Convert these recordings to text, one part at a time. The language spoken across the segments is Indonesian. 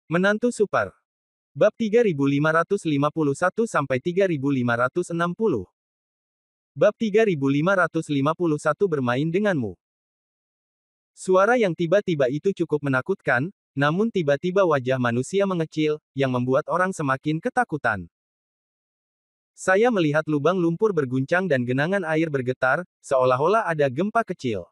Menantu Super. Bab 3551-3560. Bab 3551 bermain denganmu. Suara yang tiba-tiba itu cukup menakutkan, namun tiba-tiba wajah manusia mengecil, yang membuat orang semakin ketakutan. Saya melihat lubang lumpur berguncang dan genangan air bergetar, seolah-olah ada gempa kecil.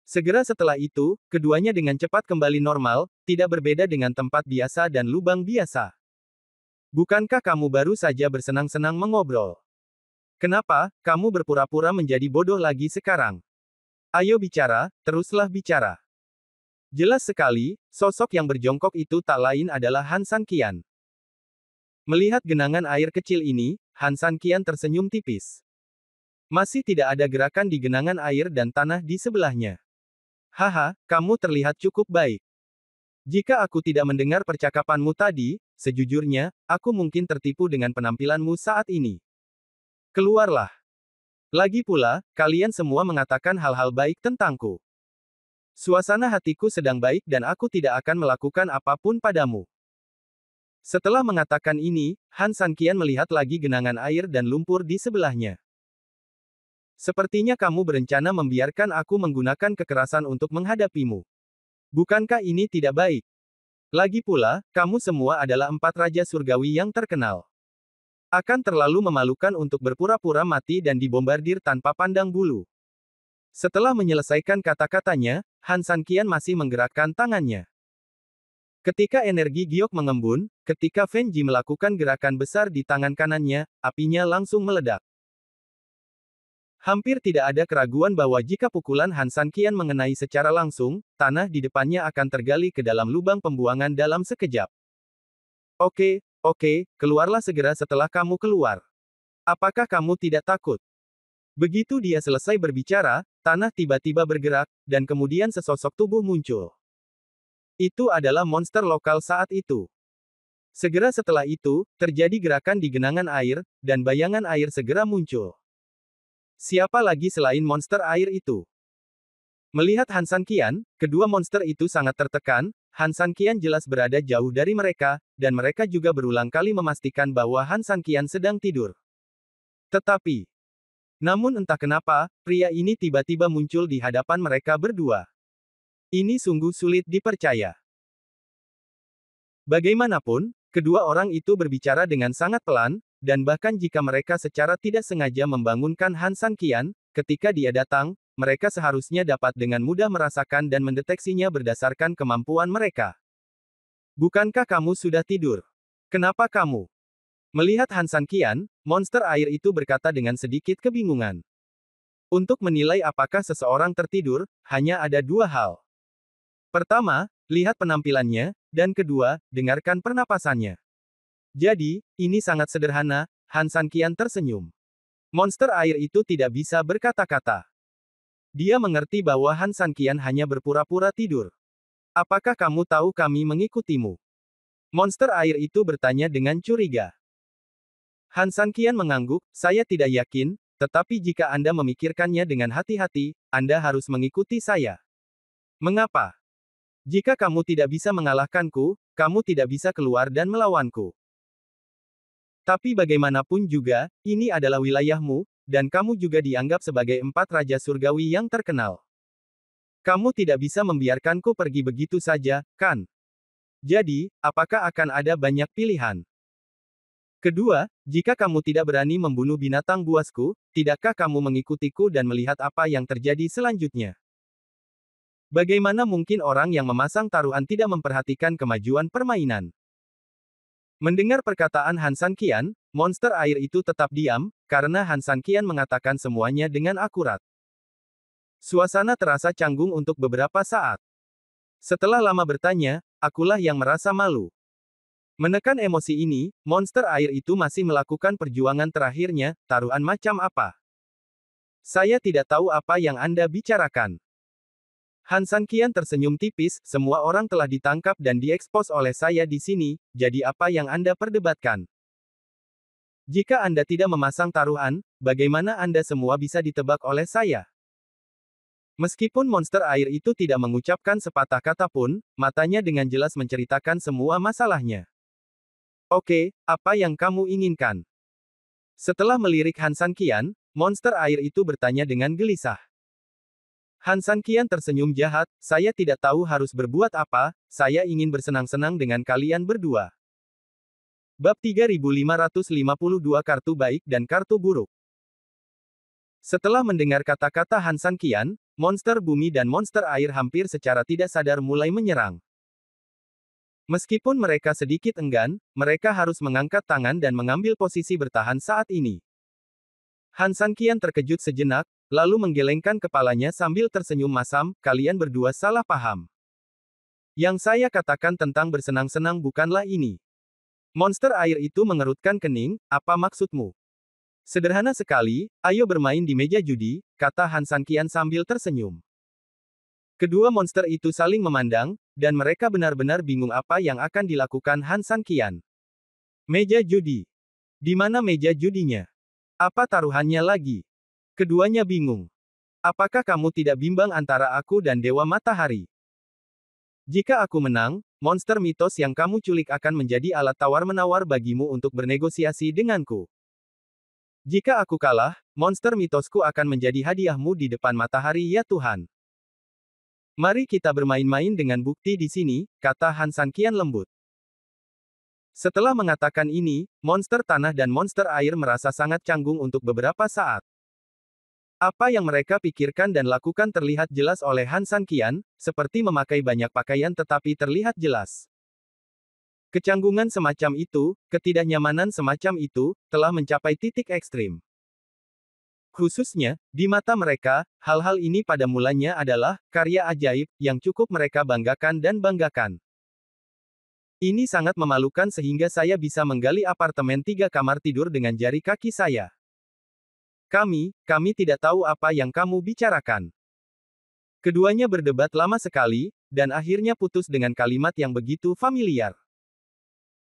Segera setelah itu, keduanya dengan cepat kembali normal, tidak berbeda dengan tempat biasa dan lubang biasa. Bukankah kamu baru saja bersenang-senang mengobrol? Kenapa, kamu berpura-pura menjadi bodoh lagi sekarang? Ayo bicara, teruslah bicara. Jelas sekali, sosok yang berjongkok itu tak lain adalah Han San Qian. Melihat genangan air kecil ini, Han San Qian tersenyum tipis. Masih tidak ada gerakan di genangan air dan tanah di sebelahnya. Haha, kamu terlihat cukup baik. Jika aku tidak mendengar percakapanmu tadi, sejujurnya, aku mungkin tertipu dengan penampilanmu saat ini. Keluarlah. Lagi pula, kalian semua mengatakan hal-hal baik tentangku. Suasana hatiku sedang baik dan aku tidak akan melakukan apapun padamu. Setelah mengatakan ini, Han San Qian melihat lagi genangan air dan lumpur di sebelahnya. Sepertinya kamu berencana membiarkan aku menggunakan kekerasan untuk menghadapimu. Bukankah ini tidak baik? Lagi pula, kamu semua adalah 4 raja surgawi yang terkenal. Akan terlalu memalukan untuk berpura-pura mati dan dibombardir tanpa pandang bulu. Setelah menyelesaikan kata-katanya, Han San Qian masih menggerakkan tangannya. Ketika energi giok mengembun, ketika Fen Ji melakukan gerakan besar di tangan kanannya, apinya langsung meledak. Hampir tidak ada keraguan bahwa jika pukulan Han San Qian mengenai secara langsung, tanah di depannya akan tergali ke dalam lubang pembuangan dalam sekejap. Oke, keluarlah segera setelah kamu keluar. Apakah kamu tidak takut? Begitu dia selesai berbicara, tanah tiba-tiba bergerak, dan kemudian sesosok tubuh muncul. Itu adalah monster lokal saat itu. Segera setelah itu, terjadi gerakan di genangan air, dan bayangan air segera muncul. Siapa lagi selain monster air itu? Melihat Han San Qian, kedua monster itu sangat tertekan. Han San Qian jelas berada jauh dari mereka, dan mereka juga berulang kali memastikan bahwa Han San Qian sedang tidur. Tetapi, namun entah kenapa, pria ini tiba-tiba muncul di hadapan mereka berdua. Ini sungguh sulit dipercaya. Bagaimanapun, kedua orang itu berbicara dengan sangat pelan, dan bahkan jika mereka secara tidak sengaja membangunkan Han San Qian, ketika dia datang, mereka seharusnya dapat dengan mudah merasakan dan mendeteksinya berdasarkan kemampuan mereka. Bukankah kamu sudah tidur? Kenapa kamu? Melihat Han San Qian, monster air itu berkata dengan sedikit kebingungan. Untuk menilai apakah seseorang tertidur, hanya ada 2 hal. Pertama, lihat penampilannya, dan kedua, dengarkan pernapasannya. Jadi, ini sangat sederhana, Han San Qian tersenyum. Monster air itu tidak bisa berkata-kata. Dia mengerti bahwa Han San Qian hanya berpura-pura tidur. Apakah kamu tahu kami mengikutimu? Monster air itu bertanya dengan curiga. Han San Qian mengangguk, saya tidak yakin, tetapi jika Anda memikirkannya dengan hati-hati, Anda harus mengikuti saya. Mengapa? Jika kamu tidak bisa mengalahkanku, kamu tidak bisa keluar dan melawanku. Tapi bagaimanapun juga, ini adalah wilayahmu, dan kamu juga dianggap sebagai 4 raja surgawi yang terkenal. Kamu tidak bisa membiarkanku pergi begitu saja, kan? Jadi, apakah akan ada banyak pilihan? Kedua, jika kamu tidak berani membunuh binatang buasku, tidakkah kamu mengikutiku dan melihat apa yang terjadi selanjutnya? Bagaimana mungkin orang yang memasang taruhan tidak memperhatikan kemajuan permainan? Mendengar perkataan Han San Qian, monster air itu tetap diam, karena Han San Qian mengatakan semuanya dengan akurat. Suasana terasa canggung untuk beberapa saat. Setelah lama bertanya, akulah yang merasa malu. Menekan emosi ini, monster air itu masih melakukan perjuangan terakhirnya, taruhan macam apa? Saya tidak tahu apa yang Anda bicarakan. Han San Qian tersenyum tipis, semua orang telah ditangkap dan diekspos oleh saya di sini, jadi apa yang Anda perdebatkan? Jika Anda tidak memasang taruhan, bagaimana Anda semua bisa ditebak oleh saya? Meskipun monster air itu tidak mengucapkan sepatah kata pun, matanya dengan jelas menceritakan semua masalahnya. Oke, apa yang kamu inginkan? Setelah melirik Han San Qian, monster air itu bertanya dengan gelisah. Han San Qian tersenyum jahat, saya tidak tahu harus berbuat apa, saya ingin bersenang-senang dengan kalian berdua. Bab 3552 Kartu Baik dan Kartu Buruk. Setelah mendengar kata-kata Han San Qian, monster bumi dan monster air hampir secara tidak sadar mulai menyerang. Meskipun mereka sedikit enggan, mereka harus mengangkat tangan dan mengambil posisi bertahan saat ini. Han San Qian terkejut sejenak, lalu menggelengkan kepalanya sambil tersenyum masam, kalian berdua salah paham. Yang saya katakan tentang bersenang-senang bukanlah ini. Monster air itu mengerutkan kening, apa maksudmu? Sederhana sekali, ayo bermain di meja judi, kata Han San Qian sambil tersenyum. Kedua monster itu saling memandang, dan mereka benar-benar bingung apa yang akan dilakukan Han San Qian. Meja judi. Di mana meja judinya? Apa taruhannya lagi? Keduanya bingung. Apakah kamu tidak bimbang antara aku dan Dewa Matahari? Jika aku menang, monster mitos yang kamu culik akan menjadi alat tawar-menawar bagimu untuk bernegosiasi denganku. Jika aku kalah, monster mitosku akan menjadi hadiahmu di depan matahari ya Tuhan. Mari kita bermain-main dengan bukti di sini, kata Han San Qian lembut. Setelah mengatakan ini, monster tanah dan monster air merasa sangat canggung untuk beberapa saat. Apa yang mereka pikirkan dan lakukan terlihat jelas oleh Han San Qian, seperti memakai banyak pakaian tetapi terlihat jelas. Kecanggungan semacam itu, ketidaknyamanan semacam itu, telah mencapai titik ekstrim. Khususnya, di mata mereka, hal-hal ini pada mulanya adalah karya ajaib yang cukup mereka banggakan dan banggakan. Ini sangat memalukan sehingga saya bisa menggali apartemen 3 kamar tidur dengan jari kaki saya. Kami tidak tahu apa yang kamu bicarakan. Keduanya berdebat lama sekali, dan akhirnya putus dengan kalimat yang begitu familiar.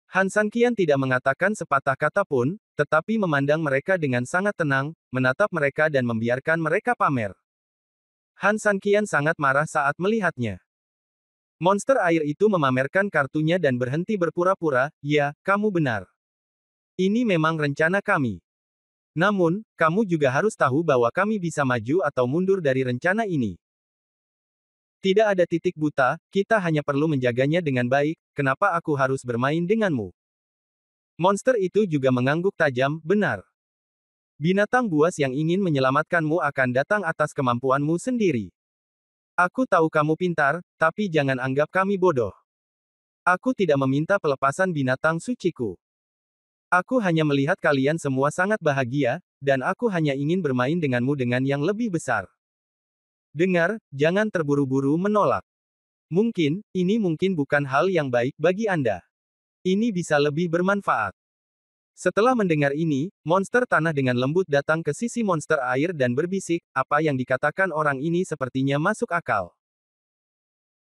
Han San Qian tidak mengatakan sepatah kata pun, tetapi memandang mereka dengan sangat tenang, menatap mereka dan membiarkan mereka pamer. Han San Qian sangat marah saat melihatnya. Monster air itu memamerkan kartunya dan berhenti berpura-pura, ya, kamu benar. Ini memang rencana kami. Namun, kamu juga harus tahu bahwa kami bisa maju atau mundur dari rencana ini. Tidak ada titik buta, kita hanya perlu menjaganya dengan baik, kenapa aku harus bermain denganmu? Monster itu juga mengangguk tajam, benar. Binatang buas yang ingin menyelamatkanmu akan datang atas kemampuanmu sendiri. Aku tahu kamu pintar, tapi jangan anggap kami bodoh. Aku tidak meminta pelepasan binatang suciku. Aku hanya melihat kalian semua sangat bahagia, dan aku hanya ingin bermain denganmu dengan yang lebih besar. Dengar, jangan terburu-buru menolak. Ini mungkin bukan hal yang baik bagi Anda. Ini bisa lebih bermanfaat. Setelah mendengar ini, monster tanah dengan lembut datang ke sisi monster air dan berbisik, apa yang dikatakan orang ini sepertinya masuk akal.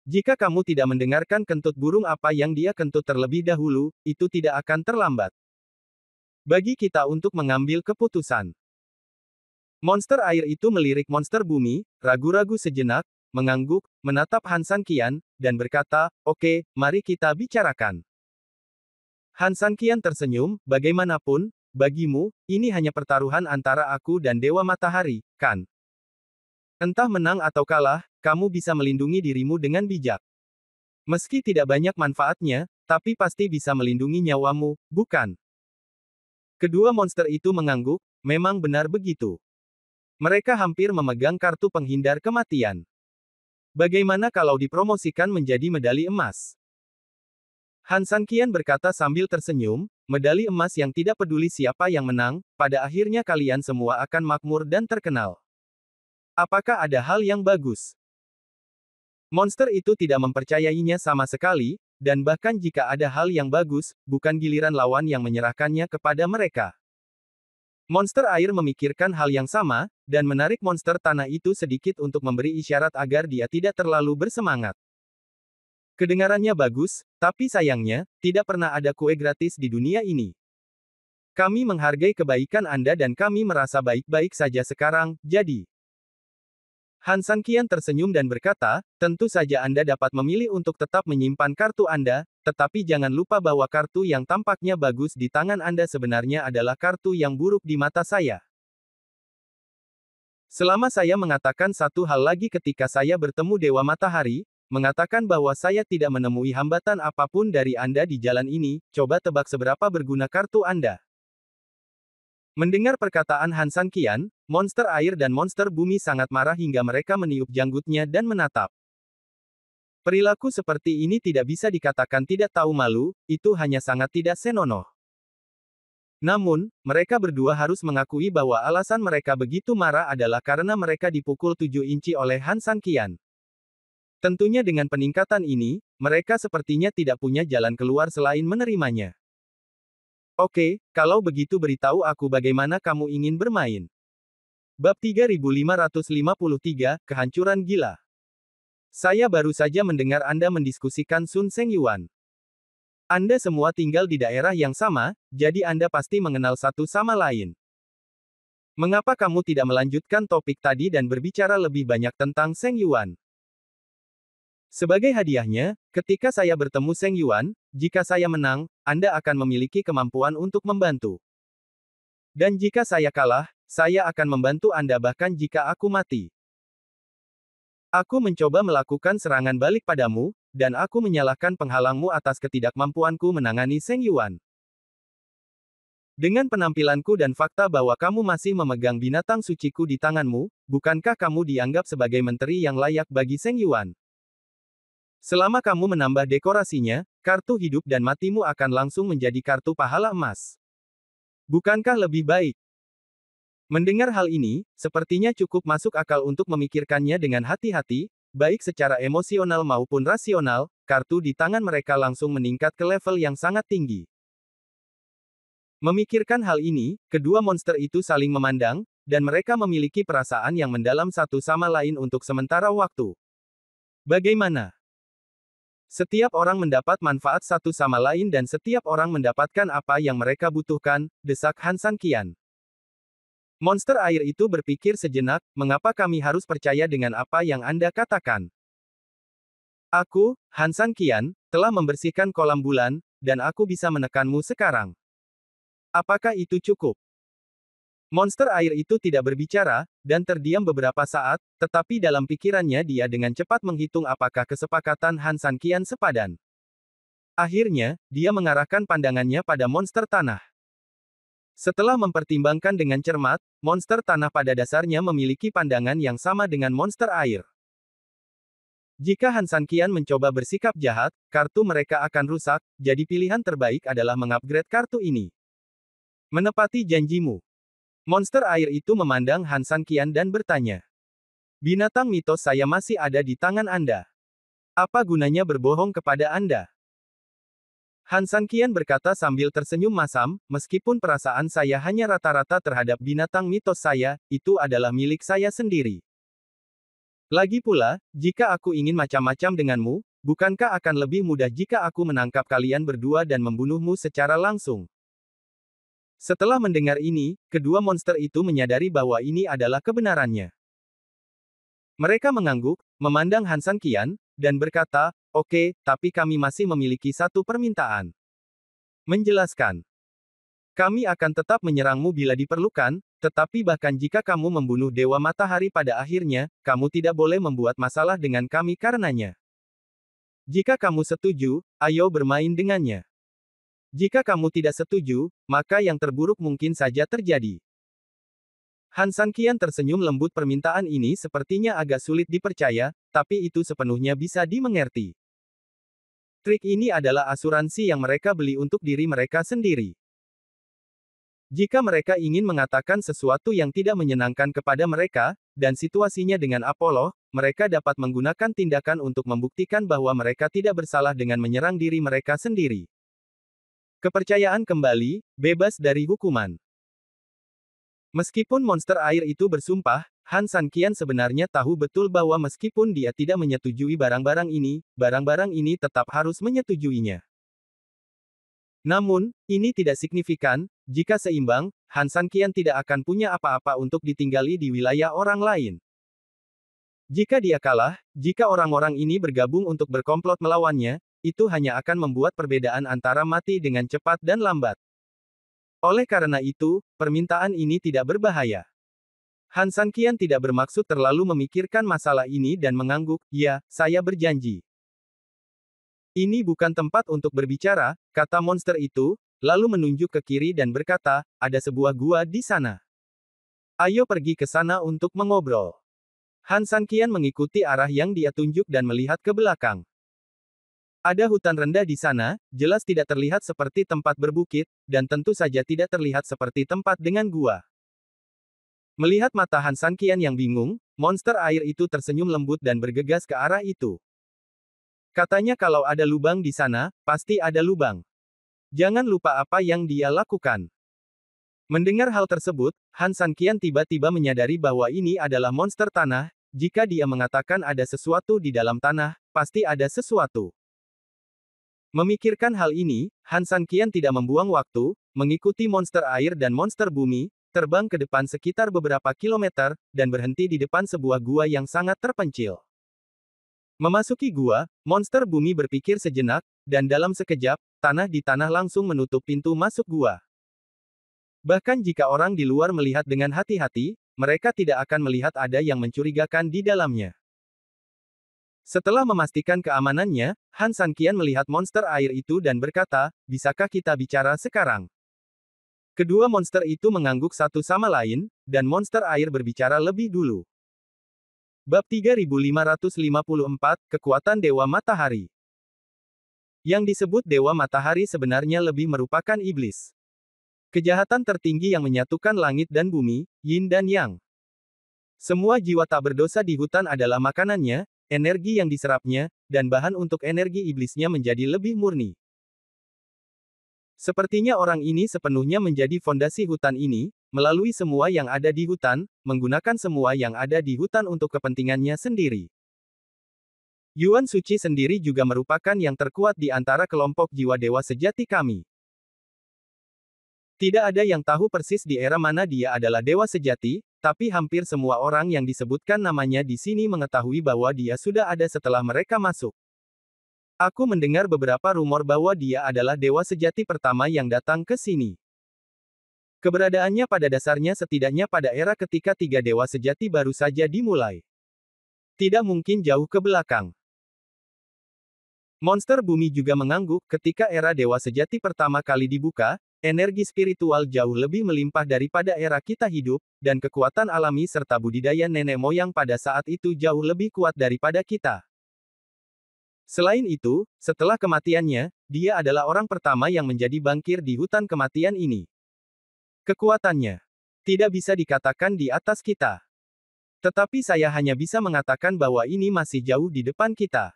Jika kamu tidak mendengarkan kentut burung apa yang dia kentut terlebih dahulu, itu tidak akan terlambat. Bagi kita untuk mengambil keputusan. Monster air itu melirik monster bumi, ragu-ragu sejenak, mengangguk, menatap Han San Qian, dan berkata, oke, mari kita bicarakan. Han San Qian tersenyum, bagaimanapun, bagimu, ini hanya pertaruhan antara aku dan Dewa Matahari, kan? Entah menang atau kalah, kamu bisa melindungi dirimu dengan bijak. Meski tidak banyak manfaatnya, tapi pasti bisa melindungi nyawamu, bukan? Kedua monster itu mengangguk, memang benar begitu. Mereka hampir memegang kartu penghindar kematian. Bagaimana kalau dipromosikan menjadi medali emas? Han San Qian berkata sambil tersenyum, medali emas yang tidak peduli siapa yang menang, pada akhirnya kalian semua akan makmur dan terkenal. Apakah ada hal yang bagus? Monster itu tidak mempercayainya sama sekali, dan bahkan jika ada hal yang bagus, bukan giliran lawan yang menyerahkannya kepada mereka. Monster air memikirkan hal yang sama, dan menarik monster tanah itu sedikit untuk memberi isyarat agar dia tidak terlalu bersemangat. Kedengarannya bagus, tapi sayangnya, tidak pernah ada kue gratis di dunia ini. Kami menghargai kebaikan Anda dan kami merasa baik-baik saja sekarang, jadi. Han San Qian tersenyum dan berkata, tentu saja Anda dapat memilih untuk tetap menyimpan kartu Anda, tetapi jangan lupa bahwa kartu yang tampaknya bagus di tangan Anda sebenarnya adalah kartu yang buruk di mata saya. Selama saya mengatakan satu hal lagi ketika saya bertemu Dewa Matahari, mengatakan bahwa saya tidak menemui hambatan apapun dari Anda di jalan ini, coba tebak seberapa berguna kartu Anda. Mendengar perkataan Han San Qian, monster air dan monster bumi sangat marah hingga mereka meniup janggutnya dan menatap. Perilaku seperti ini tidak bisa dikatakan tidak tahu malu, itu hanya sangat tidak senonoh. Namun, mereka berdua harus mengakui bahwa alasan mereka begitu marah adalah karena mereka dipukul 7 inci oleh Han San Qian. Tentunya dengan peningkatan ini, mereka sepertinya tidak punya jalan keluar selain menerimanya. Oke, kalau begitu beritahu aku bagaimana kamu ingin bermain. Bab 3553, Kehancuran Gila. Saya baru saja mendengar Anda mendiskusikan Sun Seng Yuan. Anda semua tinggal di daerah yang sama, jadi Anda pasti mengenal satu sama lain. Mengapa kamu tidak melanjutkan topik tadi dan berbicara lebih banyak tentang Seng Yuan? Sebagai hadiahnya, ketika saya bertemu Seng Yuan, jika saya menang, Anda akan memiliki kemampuan untuk membantu. Dan jika saya kalah, saya akan membantu Anda bahkan jika aku mati. Aku mencoba melakukan serangan balik padamu, dan aku menyalahkan penghalangmu atas ketidakmampuanku menangani Seng Yuan. Dengan penampilanku dan fakta bahwa kamu masih memegang binatang suciku di tanganmu, bukankah kamu dianggap sebagai menteri yang layak bagi Seng Yuan? Selama kamu menambah dekorasinya, kartu hidup dan matimu akan langsung menjadi kartu pahala emas. Bukankah lebih baik? Mendengar hal ini, sepertinya cukup masuk akal untuk memikirkannya dengan hati-hati, baik secara emosional maupun rasional, kartu di tangan mereka langsung meningkat ke level yang sangat tinggi. Memikirkan hal ini, kedua monster itu saling memandang, dan mereka memiliki perasaan yang mendalam satu sama lain untuk sementara waktu. Bagaimana? Setiap orang mendapat manfaat satu sama lain dan setiap orang mendapatkan apa yang mereka butuhkan, desak Han San Qian. Monster air itu berpikir sejenak, mengapa kami harus percaya dengan apa yang Anda katakan? Aku, Han San Qian, telah membersihkan kolam bulan, dan aku bisa menekanmu sekarang. Apakah itu cukup? Monster air itu tidak berbicara, dan terdiam beberapa saat, tetapi dalam pikirannya dia dengan cepat menghitung apakah kesepakatan Han San Qian sepadan. Akhirnya, dia mengarahkan pandangannya pada monster tanah. Setelah mempertimbangkan dengan cermat, monster tanah pada dasarnya memiliki pandangan yang sama dengan monster air. Jika Han San Qian mencoba bersikap jahat, kartu mereka akan rusak, jadi pilihan terbaik adalah mengupgrade kartu ini. Menepati janjimu. Monster air itu memandang Han San Qian dan bertanya. Binatang mitos saya masih ada di tangan Anda. Apa gunanya berbohong kepada Anda? Han San Qian berkata sambil tersenyum masam, meskipun perasaan saya hanya rata-rata terhadap binatang mitos saya, itu adalah milik saya sendiri. Lagi pula, jika aku ingin macam-macam denganmu, bukankah akan lebih mudah jika aku menangkap kalian berdua dan membunuhmu secara langsung? Setelah mendengar ini, kedua monster itu menyadari bahwa ini adalah kebenarannya. Mereka mengangguk, memandang Han San Qian, dan berkata, oke, tapi kami masih memiliki satu permintaan. Menjelaskan. Kami akan tetap menyerangmu bila diperlukan, tetapi bahkan jika kamu membunuh Dewa Matahari pada akhirnya, kamu tidak boleh membuat masalah dengan kami karenanya. Jika kamu setuju, ayo bermain dengannya. Jika kamu tidak setuju, maka yang terburuk mungkin saja terjadi. Han San Qian tersenyum lembut. Permintaan ini sepertinya agak sulit dipercaya, tapi itu sepenuhnya bisa dimengerti. Trik ini adalah asuransi yang mereka beli untuk diri mereka sendiri. Jika mereka ingin mengatakan sesuatu yang tidak menyenangkan kepada mereka, dan situasinya dengan Apollo, mereka dapat menggunakan tindakan untuk membuktikan bahwa mereka tidak bersalah dengan menyerang diri mereka sendiri. Kepercayaan kembali, bebas dari hukuman. Meskipun monster air itu bersumpah, Han San Qian sebenarnya tahu betul bahwa meskipun dia tidak menyetujui barang-barang ini tetap harus menyetujuinya. Namun, ini tidak signifikan, jika seimbang, Han San Qian tidak akan punya apa-apa untuk ditinggali di wilayah orang lain. Jika dia kalah, jika orang-orang ini bergabung untuk berkomplot melawannya, itu hanya akan membuat perbedaan antara mati dengan cepat dan lambat. Oleh karena itu, permintaan ini tidak berbahaya. Han Sanqian tidak bermaksud terlalu memikirkan masalah ini dan mengangguk, "Ya, saya berjanji." Ini bukan tempat untuk berbicara, kata monster itu, lalu menunjuk ke kiri dan berkata, "Ada sebuah gua di sana. Ayo pergi ke sana untuk mengobrol." Han Sanqian mengikuti arah yang dia tunjuk dan melihat ke belakang. Ada hutan rendah di sana, jelas tidak terlihat seperti tempat berbukit, dan tentu saja tidak terlihat seperti tempat dengan gua. Melihat mata Han Sanqian yang bingung, monster air itu tersenyum lembut dan bergegas ke arah itu. Katanya kalau ada lubang di sana, pasti ada lubang. Jangan lupa apa yang dia lakukan. Mendengar hal tersebut, Han Sanqian tiba-tiba menyadari bahwa ini adalah monster tanah, jika dia mengatakan ada sesuatu di dalam tanah, pasti ada sesuatu. Memikirkan hal ini, Han Sanqian tidak membuang waktu, mengikuti monster air dan monster bumi, terbang ke depan sekitar beberapa kilometer, dan berhenti di depan sebuah gua yang sangat terpencil. Memasuki gua, monster bumi berpikir sejenak, dan dalam sekejap, tanah di tanah langsung menutup pintu masuk gua. Bahkan jika orang di luar melihat dengan hati-hati, mereka tidak akan melihat ada yang mencurigakan di dalamnya. Setelah memastikan keamanannya, Han Sanqian melihat monster air itu dan berkata, "Bisakah kita bicara sekarang?" Kedua monster itu mengangguk satu sama lain, dan monster air berbicara lebih dulu. Bab 3554, Kekuatan Dewa Matahari. Yang disebut Dewa Matahari sebenarnya lebih merupakan iblis. Kejahatan tertinggi yang menyatukan langit dan bumi, Yin dan Yang. Semua jiwa tak berdosa di hutan adalah makanannya, energi yang diserapnya, dan bahan untuk energi iblisnya menjadi lebih murni. Sepertinya orang ini sepenuhnya menjadi fondasi hutan ini, melalui semua yang ada di hutan, menggunakan semua yang ada di hutan untuk kepentingannya sendiri. Yuan Suci sendiri juga merupakan yang terkuat di antara kelompok jiwa dewa sejati kami. Tidak ada yang tahu persis di era mana dia adalah dewa sejati, tapi hampir semua orang yang disebutkan namanya di sini mengetahui bahwa dia sudah ada setelah mereka masuk. Aku mendengar beberapa rumor bahwa dia adalah dewa sejati pertama yang datang ke sini. Keberadaannya pada dasarnya setidaknya pada era ketika tiga dewa sejati baru saja dimulai. Tidak mungkin jauh ke belakang. Monster bumi juga mengangguk, ketika era dewa sejati pertama kali dibuka, energi spiritual jauh lebih melimpah daripada era kita hidup, dan kekuatan alami serta budidaya nenek moyang pada saat itu jauh lebih kuat daripada kita. Selain itu, setelah kematiannya, dia adalah orang pertama yang menjadi bangkir di hutan kematian ini. Kekuatannya tidak bisa dikatakan di atas kita. Tetapi saya hanya bisa mengatakan bahwa ini masih jauh di depan kita.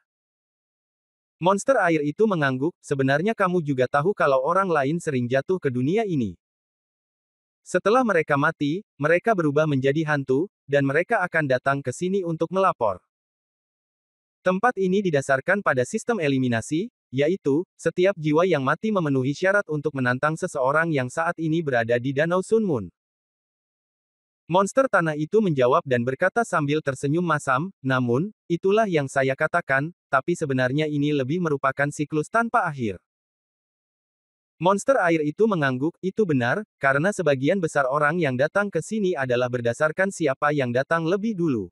Monster air itu mengangguk, sebenarnya kamu juga tahu kalau orang lain sering jatuh ke dunia ini. Setelah mereka mati, mereka berubah menjadi hantu, dan mereka akan datang ke sini untuk melapor. Tempat ini didasarkan pada sistem eliminasi, yaitu, setiap jiwa yang mati memenuhi syarat untuk menantang seseorang yang saat ini berada di Danau Sun Moon. Monster tanah itu menjawab dan berkata sambil tersenyum masam, namun, itulah yang saya katakan, tapi sebenarnya ini lebih merupakan siklus tanpa akhir. Monster air itu mengangguk, itu benar, karena sebagian besar orang yang datang ke sini adalah berdasarkan siapa yang datang lebih dulu.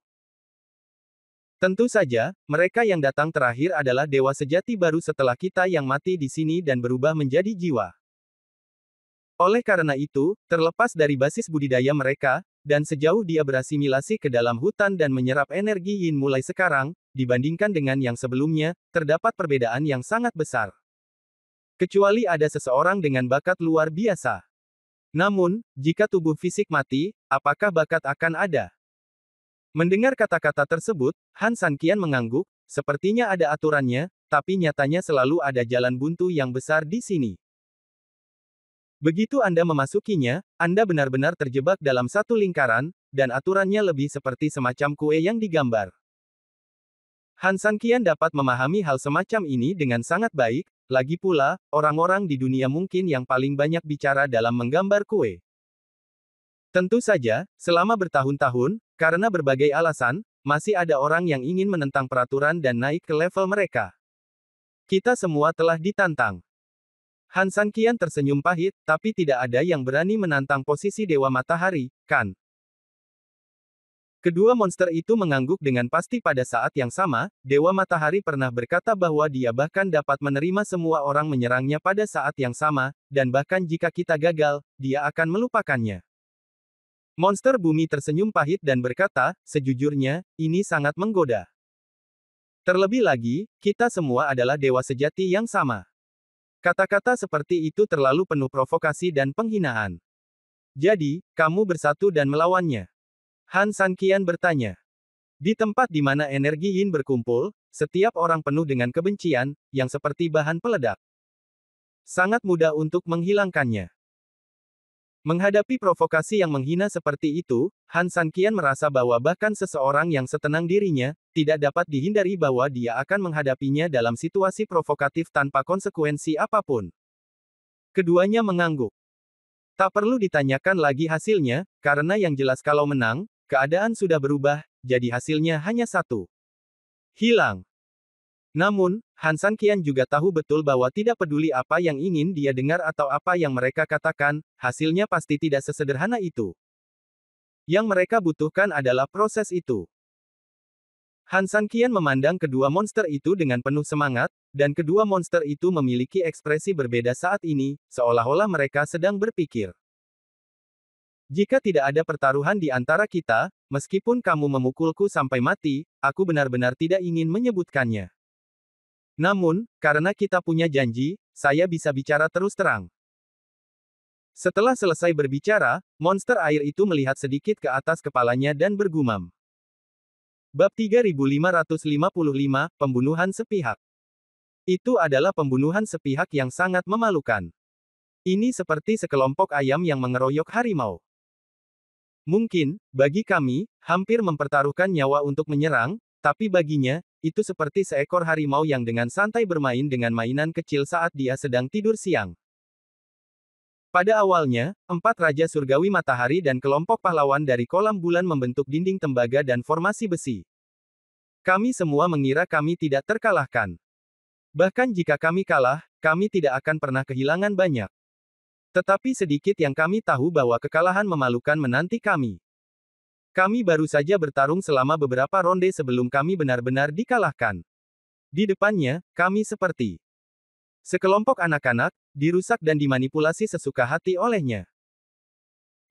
Tentu saja, mereka yang datang terakhir adalah dewa sejati baru setelah kita yang mati di sini dan berubah menjadi jiwa. Oleh karena itu, terlepas dari basis budidaya mereka, dan sejauh dia berasimilasi ke dalam hutan dan menyerap energi yin mulai sekarang, dibandingkan dengan yang sebelumnya, terdapat perbedaan yang sangat besar. Kecuali ada seseorang dengan bakat luar biasa. Namun, jika tubuh fisik mati, apakah bakat akan ada? Mendengar kata-kata tersebut, Han Sanqian mengangguk, sepertinya ada aturannya, tapi nyatanya selalu ada jalan buntu yang besar di sini. Begitu Anda memasukinya, Anda benar-benar terjebak dalam satu lingkaran, dan aturannya lebih seperti semacam kue yang digambar. Han Sanqian dapat memahami hal semacam ini dengan sangat baik, lagi pula, orang-orang di dunia mungkin yang paling banyak bicara dalam menggambar kue. Tentu saja, selama bertahun-tahun, karena berbagai alasan, masih ada orang yang ingin menentang peraturan dan naik ke level mereka. Kita semua telah ditantang. Han San Qian tersenyum pahit, tapi tidak ada yang berani menantang posisi Dewa Matahari, kan? Kedua monster itu mengangguk dengan pasti pada saat yang sama. Dewa Matahari pernah berkata bahwa dia bahkan dapat menerima semua orang menyerangnya pada saat yang sama, dan bahkan jika kita gagal, dia akan melupakannya. Monster bumi tersenyum pahit dan berkata, sejujurnya, ini sangat menggoda. Terlebih lagi, kita semua adalah dewa sejati yang sama. Kata-kata seperti itu terlalu penuh provokasi dan penghinaan. Jadi, kamu bersatu dan melawannya. Han San Qian bertanya. Di tempat di mana energi yin berkumpul, setiap orang penuh dengan kebencian, yang seperti bahan peledak. Sangat mudah untuk menghilangkannya. Menghadapi provokasi yang menghina seperti itu, Han San Qian merasa bahwa bahkan seseorang yang setenang dirinya, tidak dapat dihindari bahwa dia akan menghadapinya dalam situasi provokatif tanpa konsekuensi apapun. Keduanya mengangguk. Tak perlu ditanyakan lagi hasilnya, karena yang jelas kalau menang, keadaan sudah berubah, jadi hasilnya hanya satu. Hilang. Namun, Han San Qian juga tahu betul bahwa tidak peduli apa yang ingin dia dengar atau apa yang mereka katakan, hasilnya pasti tidak sesederhana itu. Yang mereka butuhkan adalah proses itu. Han San Qian memandang kedua monster itu dengan penuh semangat, dan kedua monster itu memiliki ekspresi berbeda saat ini, seolah-olah mereka sedang berpikir. Jika tidak ada pertaruhan di antara kita, meskipun kamu memukulku sampai mati, aku benar-benar tidak ingin menyebutkannya. Namun, karena kita punya janji, saya bisa bicara terus terang. Setelah selesai berbicara, monster air itu melihat sedikit ke atas kepalanya dan bergumam. Bab 3555, Pembunuhan Sepihak. Itu adalah pembunuhan sepihak yang sangat memalukan. Ini seperti sekelompok ayam yang mengeroyok harimau. Mungkin, bagi kami, hampir mempertaruhkan nyawa untuk menyerang, tapi baginya, itu seperti seekor harimau yang dengan santai bermain dengan mainan kecil saat dia sedang tidur siang. Pada awalnya, 4 Raja Surgawi Matahari dan kelompok pahlawan dari kolam bulan membentuk dinding tembaga dan formasi besi. Kami semua mengira kami tidak terkalahkan. Bahkan jika kami kalah, kami tidak akan pernah kehilangan banyak. Tetapi sedikit yang kami tahu bahwa kekalahan memalukan menanti kami. Kami baru saja bertarung selama beberapa ronde sebelum kami benar-benar dikalahkan. Di depannya, kami seperti sekelompok anak-anak, dirusak dan dimanipulasi sesuka hati olehnya.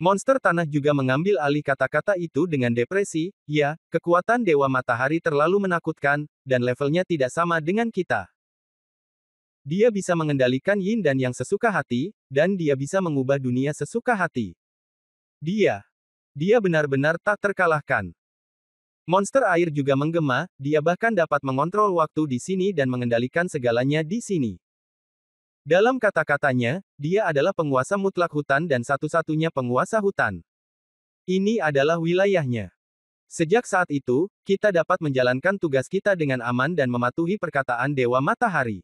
Monster tanah juga mengambil alih kata-kata itu dengan depresi, ya, kekuatan Dewa Matahari terlalu menakutkan, dan levelnya tidak sama dengan kita. Dia bisa mengendalikan yin dan yang sesuka hati, dan dia bisa mengubah dunia sesuka hati. Dia benar-benar tak terkalahkan. Monster air juga menggema, dia bahkan dapat mengontrol waktu di sini dan mengendalikan segalanya di sini. Dalam kata-katanya, dia adalah penguasa mutlak hutan dan satu-satunya penguasa hutan. Ini adalah wilayahnya. Sejak saat itu, kita dapat menjalankan tugas kita dengan aman dan mematuhi perkataan Dewa Matahari.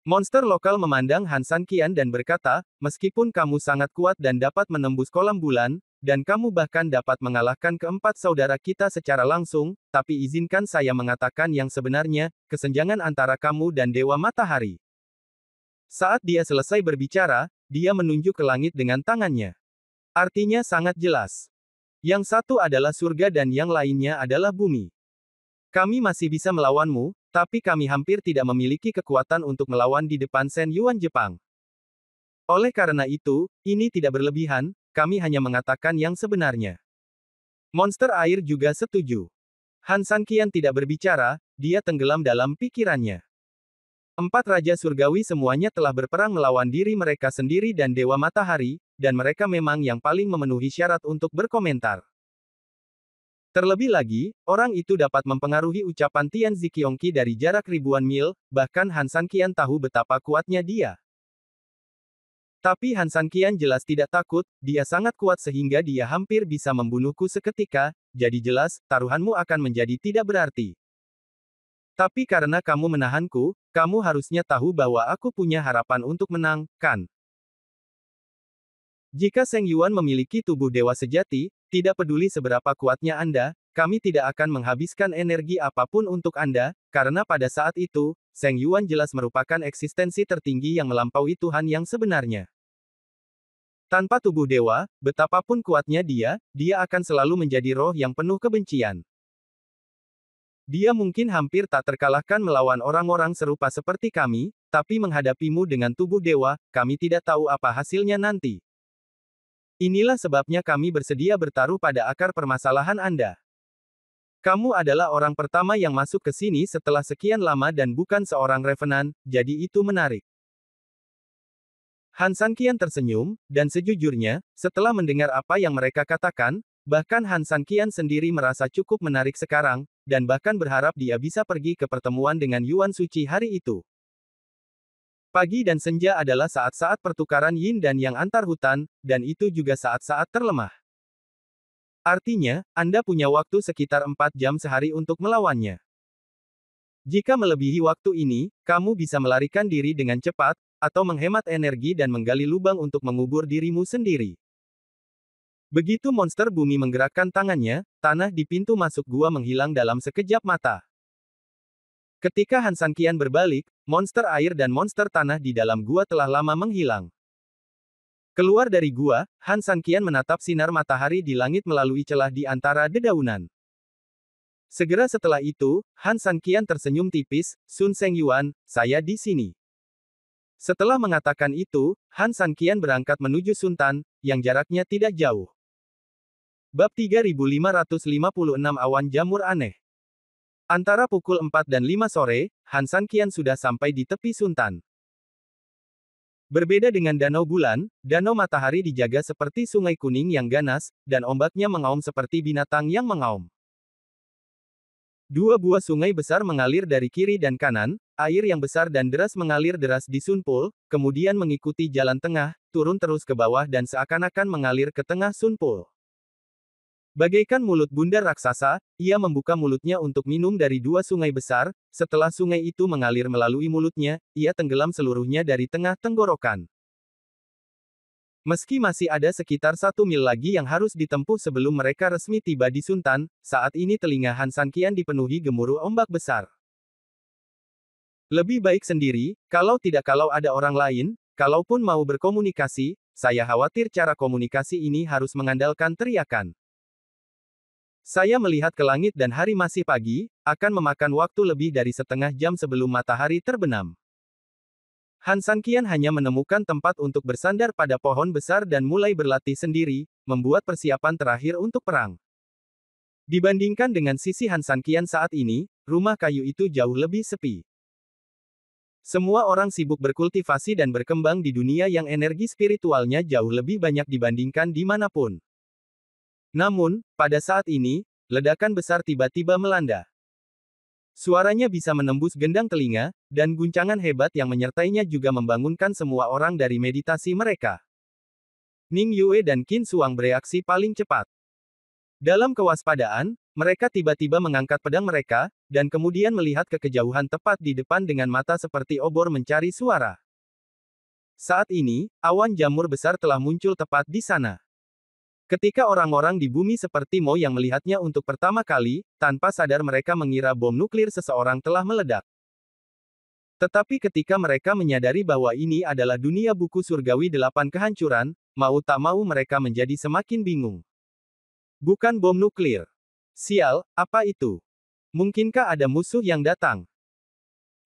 Monster lokal memandang Han San Qian dan berkata, meskipun kamu sangat kuat dan dapat menembus kolam bulan, dan kamu bahkan dapat mengalahkan keempat saudara kita secara langsung, tapi izinkan saya mengatakan yang sebenarnya, kesenjangan antara kamu dan Dewa Matahari. Saat dia selesai berbicara, dia menunjuk ke langit dengan tangannya. Artinya sangat jelas. Yang satu adalah surga dan yang lainnya adalah bumi. Kami masih bisa melawanmu, tapi kami hampir tidak memiliki kekuatan untuk melawan di depan Shen Yuan Jepang. Oleh karena itu, ini tidak berlebihan, kami hanya mengatakan yang sebenarnya. Monster air juga setuju. Han San Qian tidak berbicara, dia tenggelam dalam pikirannya. 4 Raja Surgawi semuanya telah berperang melawan diri mereka sendiri dan Dewa Matahari, dan mereka memang yang paling memenuhi syarat untuk berkomentar. Terlebih lagi, orang itu dapat mempengaruhi ucapan Tian Ziqiongqi dari jarak ribuan mil, bahkan Han San Qian tahu betapa kuatnya dia. Tapi Han San Qian jelas tidak takut, dia sangat kuat sehingga dia hampir bisa membunuhku seketika, jadi jelas, taruhanmu akan menjadi tidak berarti. Tapi karena kamu menahanku, kamu harusnya tahu bahwa aku punya harapan untuk menang, kan? Jika Seng Yuan memiliki tubuh dewa sejati, Tidak peduli seberapa kuatnya Anda, kami tidak akan menghabiskan energi apapun untuk Anda, karena pada saat itu, Seng Yuan jelas merupakan eksistensi tertinggi yang melampaui Tuhan yang sebenarnya. Tanpa tubuh dewa, betapapun kuatnya dia akan selalu menjadi roh yang penuh kebencian. Dia mungkin hampir tak terkalahkan melawan orang-orang serupa seperti kami, tapi menghadapimu dengan tubuh dewa, kami tidak tahu apa hasilnya nanti. Inilah sebabnya kami bersedia bertaruh pada akar permasalahan Anda. Kamu adalah orang pertama yang masuk ke sini setelah sekian lama dan bukan seorang revenant, jadi itu menarik. Han Sanqian tersenyum, dan sejujurnya, setelah mendengar apa yang mereka katakan, bahkan Han Sanqian sendiri merasa cukup menarik sekarang, dan bahkan berharap dia bisa pergi ke pertemuan dengan Yuan Suci hari itu. Pagi dan senja adalah saat-saat pertukaran yin dan yang antar hutan, dan itu juga saat-saat terlemah. Artinya, Anda punya waktu sekitar 4 jam sehari untuk melawannya. Jika melebihi waktu ini, kamu bisa melarikan diri dengan cepat, atau menghemat energi dan menggali lubang untuk mengubur dirimu sendiri. Begitu monster bumi menggerakkan tangannya, tanah di pintu masuk gua menghilang dalam sekejap mata. Ketika Han Sanqian berbalik, monster air dan monster tanah di dalam gua telah lama menghilang. Keluar dari gua, Han Sanqian menatap sinar matahari di langit melalui celah di antara dedaunan. Segera setelah itu, Han Sanqian tersenyum tipis, Sun Seng Yuan, saya di sini. Setelah mengatakan itu, Han Sanqian berangkat menuju Suntan, yang jaraknya tidak jauh. Bab 3556 Awan Jamur Aneh. Antara pukul 4 dan 5 sore, Han Sanqian sudah sampai di tepi Suntan. Berbeda dengan danau bulan, danau matahari dijaga seperti sungai kuning yang ganas, dan ombaknya mengaum seperti binatang yang mengaum. Dua buah sungai besar mengalir dari kiri dan kanan, air yang besar dan deras mengalir deras di Sun Pool, kemudian mengikuti jalan tengah, turun terus ke bawah dan seakan-akan mengalir ke tengah Sun Pool. Bagaikan mulut bundar raksasa, ia membuka mulutnya untuk minum dari dua sungai besar, setelah sungai itu mengalir melalui mulutnya, ia tenggelam seluruhnya dari tengah tenggorokan. Meski masih ada sekitar 1 mil lagi yang harus ditempuh sebelum mereka resmi tiba di Suntan, saat ini telinga Han Sanqian dipenuhi gemuruh ombak besar. Lebih baik sendiri, kalau ada orang lain, kalaupun mau berkomunikasi, saya khawatir cara komunikasi ini harus mengandalkan teriakan. Saya melihat ke langit dan hari masih pagi, akan memakan waktu lebih dari setengah jam sebelum matahari terbenam. Han Sanqian hanya menemukan tempat untuk bersandar pada pohon besar dan mulai berlatih sendiri, membuat persiapan terakhir untuk perang. Dibandingkan dengan sisi Han Sanqian saat ini, rumah kayu itu jauh lebih sepi. Semua orang sibuk berkultivasi dan berkembang di dunia yang energi spiritualnya jauh lebih banyak dibandingkan dimanapun. Namun, pada saat ini, ledakan besar tiba-tiba melanda. Suaranya bisa menembus gendang telinga, dan guncangan hebat yang menyertainya juga membangunkan semua orang dari meditasi mereka. Ning Yue dan Qin Suang bereaksi paling cepat. Dalam kewaspadaan, mereka tiba-tiba mengangkat pedang mereka, dan kemudian melihat ke kejauhan tepat di depan dengan mata seperti obor mencari suara. Saat ini, awan jamur besar telah muncul tepat di sana. Ketika orang-orang di bumi seperti Mo yang melihatnya untuk pertama kali, tanpa sadar mereka mengira bom nuklir seseorang telah meledak. Tetapi ketika mereka menyadari bahwa ini adalah dunia buku surgawi 8 kehancuran, mau tak mau mereka menjadi semakin bingung. Bukan bom nuklir. Sial, apa itu? Mungkinkah ada musuh yang datang?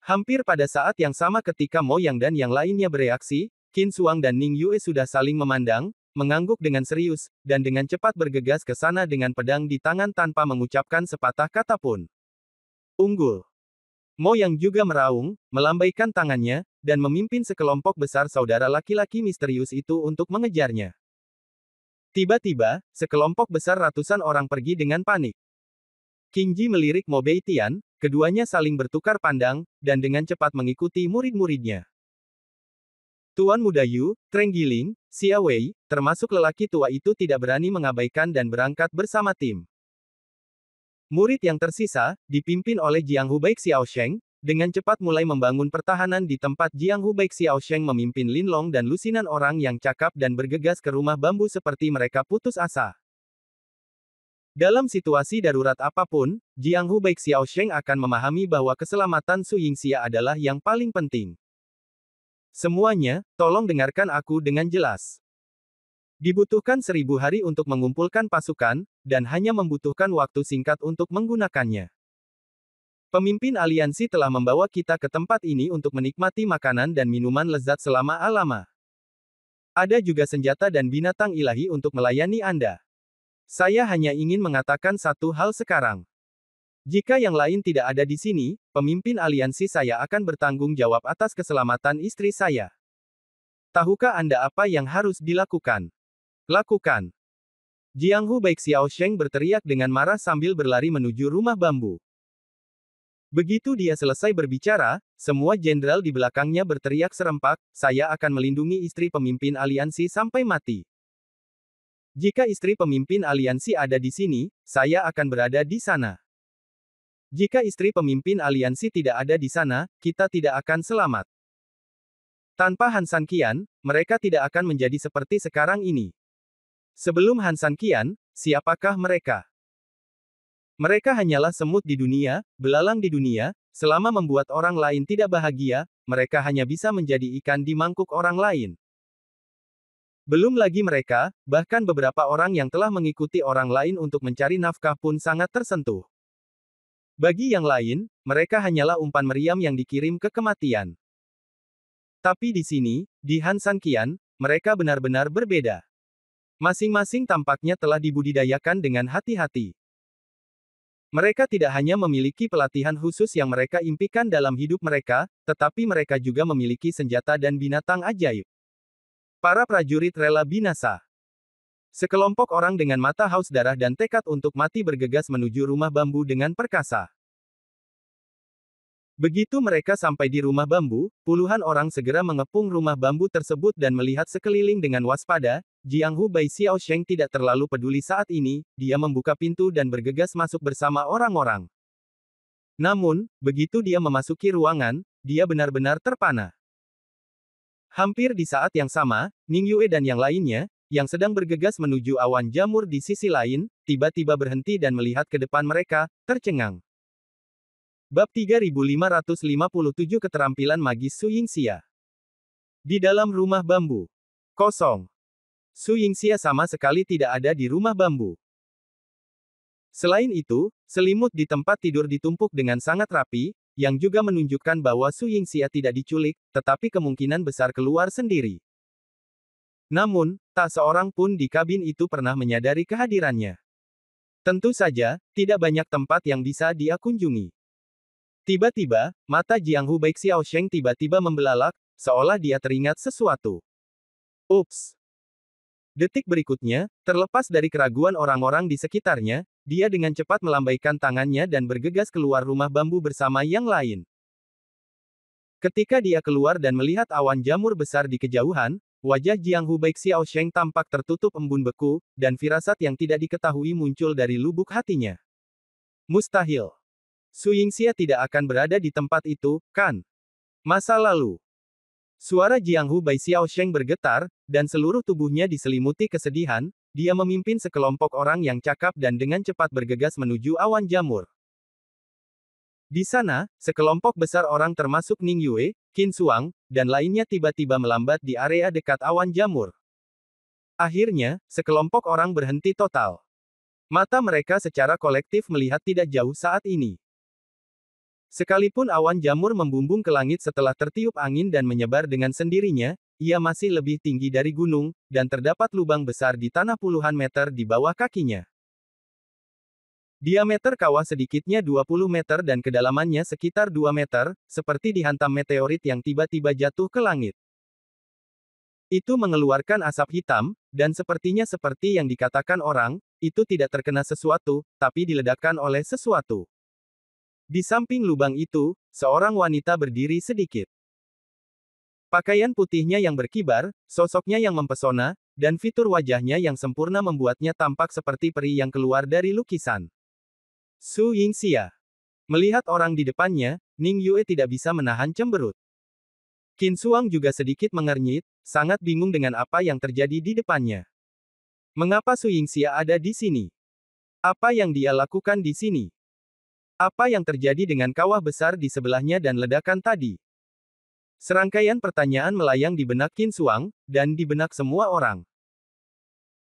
Hampir pada saat yang sama ketika Mo Yang dan yang lainnya bereaksi, Qin Suang dan Ning Yue sudah saling memandang, mengangguk dengan serius, dan dengan cepat bergegas ke sana dengan pedang di tangan tanpa mengucapkan sepatah kata pun. Unggul. Mo Yang juga meraung, melambaikan tangannya, dan memimpin sekelompok besar saudara laki-laki misterius itu untuk mengejarnya. Tiba-tiba, sekelompok besar ratusan orang pergi dengan panik. King Ji melirik Mo Beitian, keduanya saling bertukar pandang, dan dengan cepat mengikuti murid-muridnya. Tuan Muda Yu, Treng Giling, Xia Wei, termasuk lelaki tua itu tidak berani mengabaikan dan berangkat bersama tim. Murid yang tersisa, dipimpin oleh Jiang Hubaik Xiaosheng, dengan cepat mulai membangun pertahanan di tempat Jiang Hubaik Xiaosheng memimpin Linlong dan lusinan orang yang cakap dan bergegas ke rumah bambu seperti mereka putus asa. Dalam situasi darurat apapun, Jiang Hu baik Xiao Sheng akan memahami bahwa keselamatan Su Yingxia adalah yang paling penting. Semuanya, tolong dengarkan aku dengan jelas. Dibutuhkan 1000 hari untuk mengumpulkan pasukan, dan hanya membutuhkan waktu singkat untuk menggunakannya. Pemimpin aliansi telah membawa kita ke tempat ini untuk menikmati makanan dan minuman lezat selama-lama. Ada juga senjata dan binatang ilahi untuk melayani Anda. Saya hanya ingin mengatakan satu hal sekarang. Jika yang lain tidak ada di sini, pemimpin aliansi saya akan bertanggung jawab atas keselamatan istri saya. Tahukah Anda apa yang harus dilakukan? Lakukan. Jiang Hu baik Xiao Sheng berteriak dengan marah sambil berlari menuju rumah bambu. Begitu dia selesai berbicara, semua jenderal di belakangnya berteriak serempak, saya akan melindungi istri pemimpin aliansi sampai mati. Jika istri pemimpin aliansi ada di sini, saya akan berada di sana. Jika istri pemimpin aliansi tidak ada di sana, kita tidak akan selamat. Tanpa Han San Qian, mereka tidak akan menjadi seperti sekarang ini. Sebelum Han San Qian, siapakah mereka? Mereka hanyalah semut di dunia, belalang di dunia, selama membuat orang lain tidak bahagia, mereka hanya bisa menjadi ikan di mangkuk orang lain. Belum lagi mereka, bahkan beberapa orang yang telah mengikuti orang lain untuk mencari nafkah pun sangat tersentuh. Bagi yang lain, mereka hanyalah umpan meriam yang dikirim ke kematian. Tapi di sini, di Han San Qian, mereka benar-benar berbeda. Masing-masing tampaknya telah dibudidayakan dengan hati-hati. Mereka tidak hanya memiliki pelatihan khusus yang mereka impikan dalam hidup mereka, tetapi mereka juga memiliki senjata dan binatang ajaib. Para prajurit rela binasa. Sekelompok orang dengan mata haus darah dan tekad untuk mati bergegas menuju rumah bambu dengan perkasa. Begitu mereka sampai di rumah bambu, puluhan orang segera mengepung rumah bambu tersebut dan melihat sekeliling dengan waspada. Jiang Hu Bai Xiao Sheng tidak terlalu peduli saat ini, dia membuka pintu dan bergegas masuk bersama orang-orang. Namun, begitu dia memasuki ruangan, dia benar-benar terpana. Hampir di saat yang sama, Ning Yue dan yang lainnya, yang sedang bergegas menuju awan jamur di sisi lain, tiba-tiba berhenti dan melihat ke depan mereka, tercengang. Bab 3557 Keterampilan Magis Su Yingxia. Di dalam rumah bambu. Kosong. Su Yingxia sama sekali tidak ada di rumah bambu. Selain itu, selimut di tempat tidur ditumpuk dengan sangat rapi, yang juga menunjukkan bahwa Su Yingxia tidak diculik, tetapi kemungkinan besar keluar sendiri. Namun, tak seorang pun di kabin itu pernah menyadari kehadirannya. Tentu saja, tidak banyak tempat yang bisa dia kunjungi. Tiba-tiba, mata Jiang Hu Baik Xiao Sheng tiba-tiba membelalak, seolah dia teringat sesuatu. Ups! Detik berikutnya, terlepas dari keraguan orang-orang di sekitarnya, dia dengan cepat melambaikan tangannya dan bergegas keluar rumah bambu bersama yang lain. Ketika dia keluar dan melihat awan jamur besar di kejauhan, wajah Jiang Hu Baik Xiao Sheng tampak tertutup embun beku, dan firasat yang tidak diketahui muncul dari lubuk hatinya. Mustahil. Su Yingxia tidak akan berada di tempat itu, kan? Masa lalu. Suara Jiang Hu Bai Xiao Sheng bergetar, dan seluruh tubuhnya diselimuti kesedihan. Dia memimpin sekelompok orang yang cakap dan dengan cepat bergegas menuju awan jamur. Di sana, sekelompok besar orang termasuk Ning Yue, Qin Xuang, dan lainnya tiba-tiba melambat di area dekat awan jamur. Akhirnya, sekelompok orang berhenti total. Mata mereka secara kolektif melihat tidak jauh saat ini. Sekalipun awan jamur membumbung ke langit setelah tertiup angin dan menyebar dengan sendirinya, ia masih lebih tinggi dari gunung, dan terdapat lubang besar di tanah puluhan meter di bawah kakinya. Diameter kawah sedikitnya 20 meter dan kedalamannya sekitar 2 meter, seperti dihantam meteorit yang tiba-tiba jatuh ke langit. Itu mengeluarkan asap hitam, dan sepertinya seperti yang dikatakan orang, itu tidak terkena sesuatu, tapi diledakkan oleh sesuatu. Di samping lubang itu, seorang wanita berdiri sedikit. Pakaian putihnya yang berkibar, sosoknya yang mempesona, dan fitur wajahnya yang sempurna membuatnya tampak seperti peri yang keluar dari lukisan. Su Yingxia. Melihat orang di depannya, Ning Yue tidak bisa menahan cemberut. Qin Xuang juga sedikit mengernyit, sangat bingung dengan apa yang terjadi di depannya. Mengapa Su Yingxia ada di sini? Apa yang dia lakukan di sini? Apa yang terjadi dengan kawah besar di sebelahnya dan ledakan tadi? Serangkaian pertanyaan melayang di benak Qin Suang, dan di benak semua orang.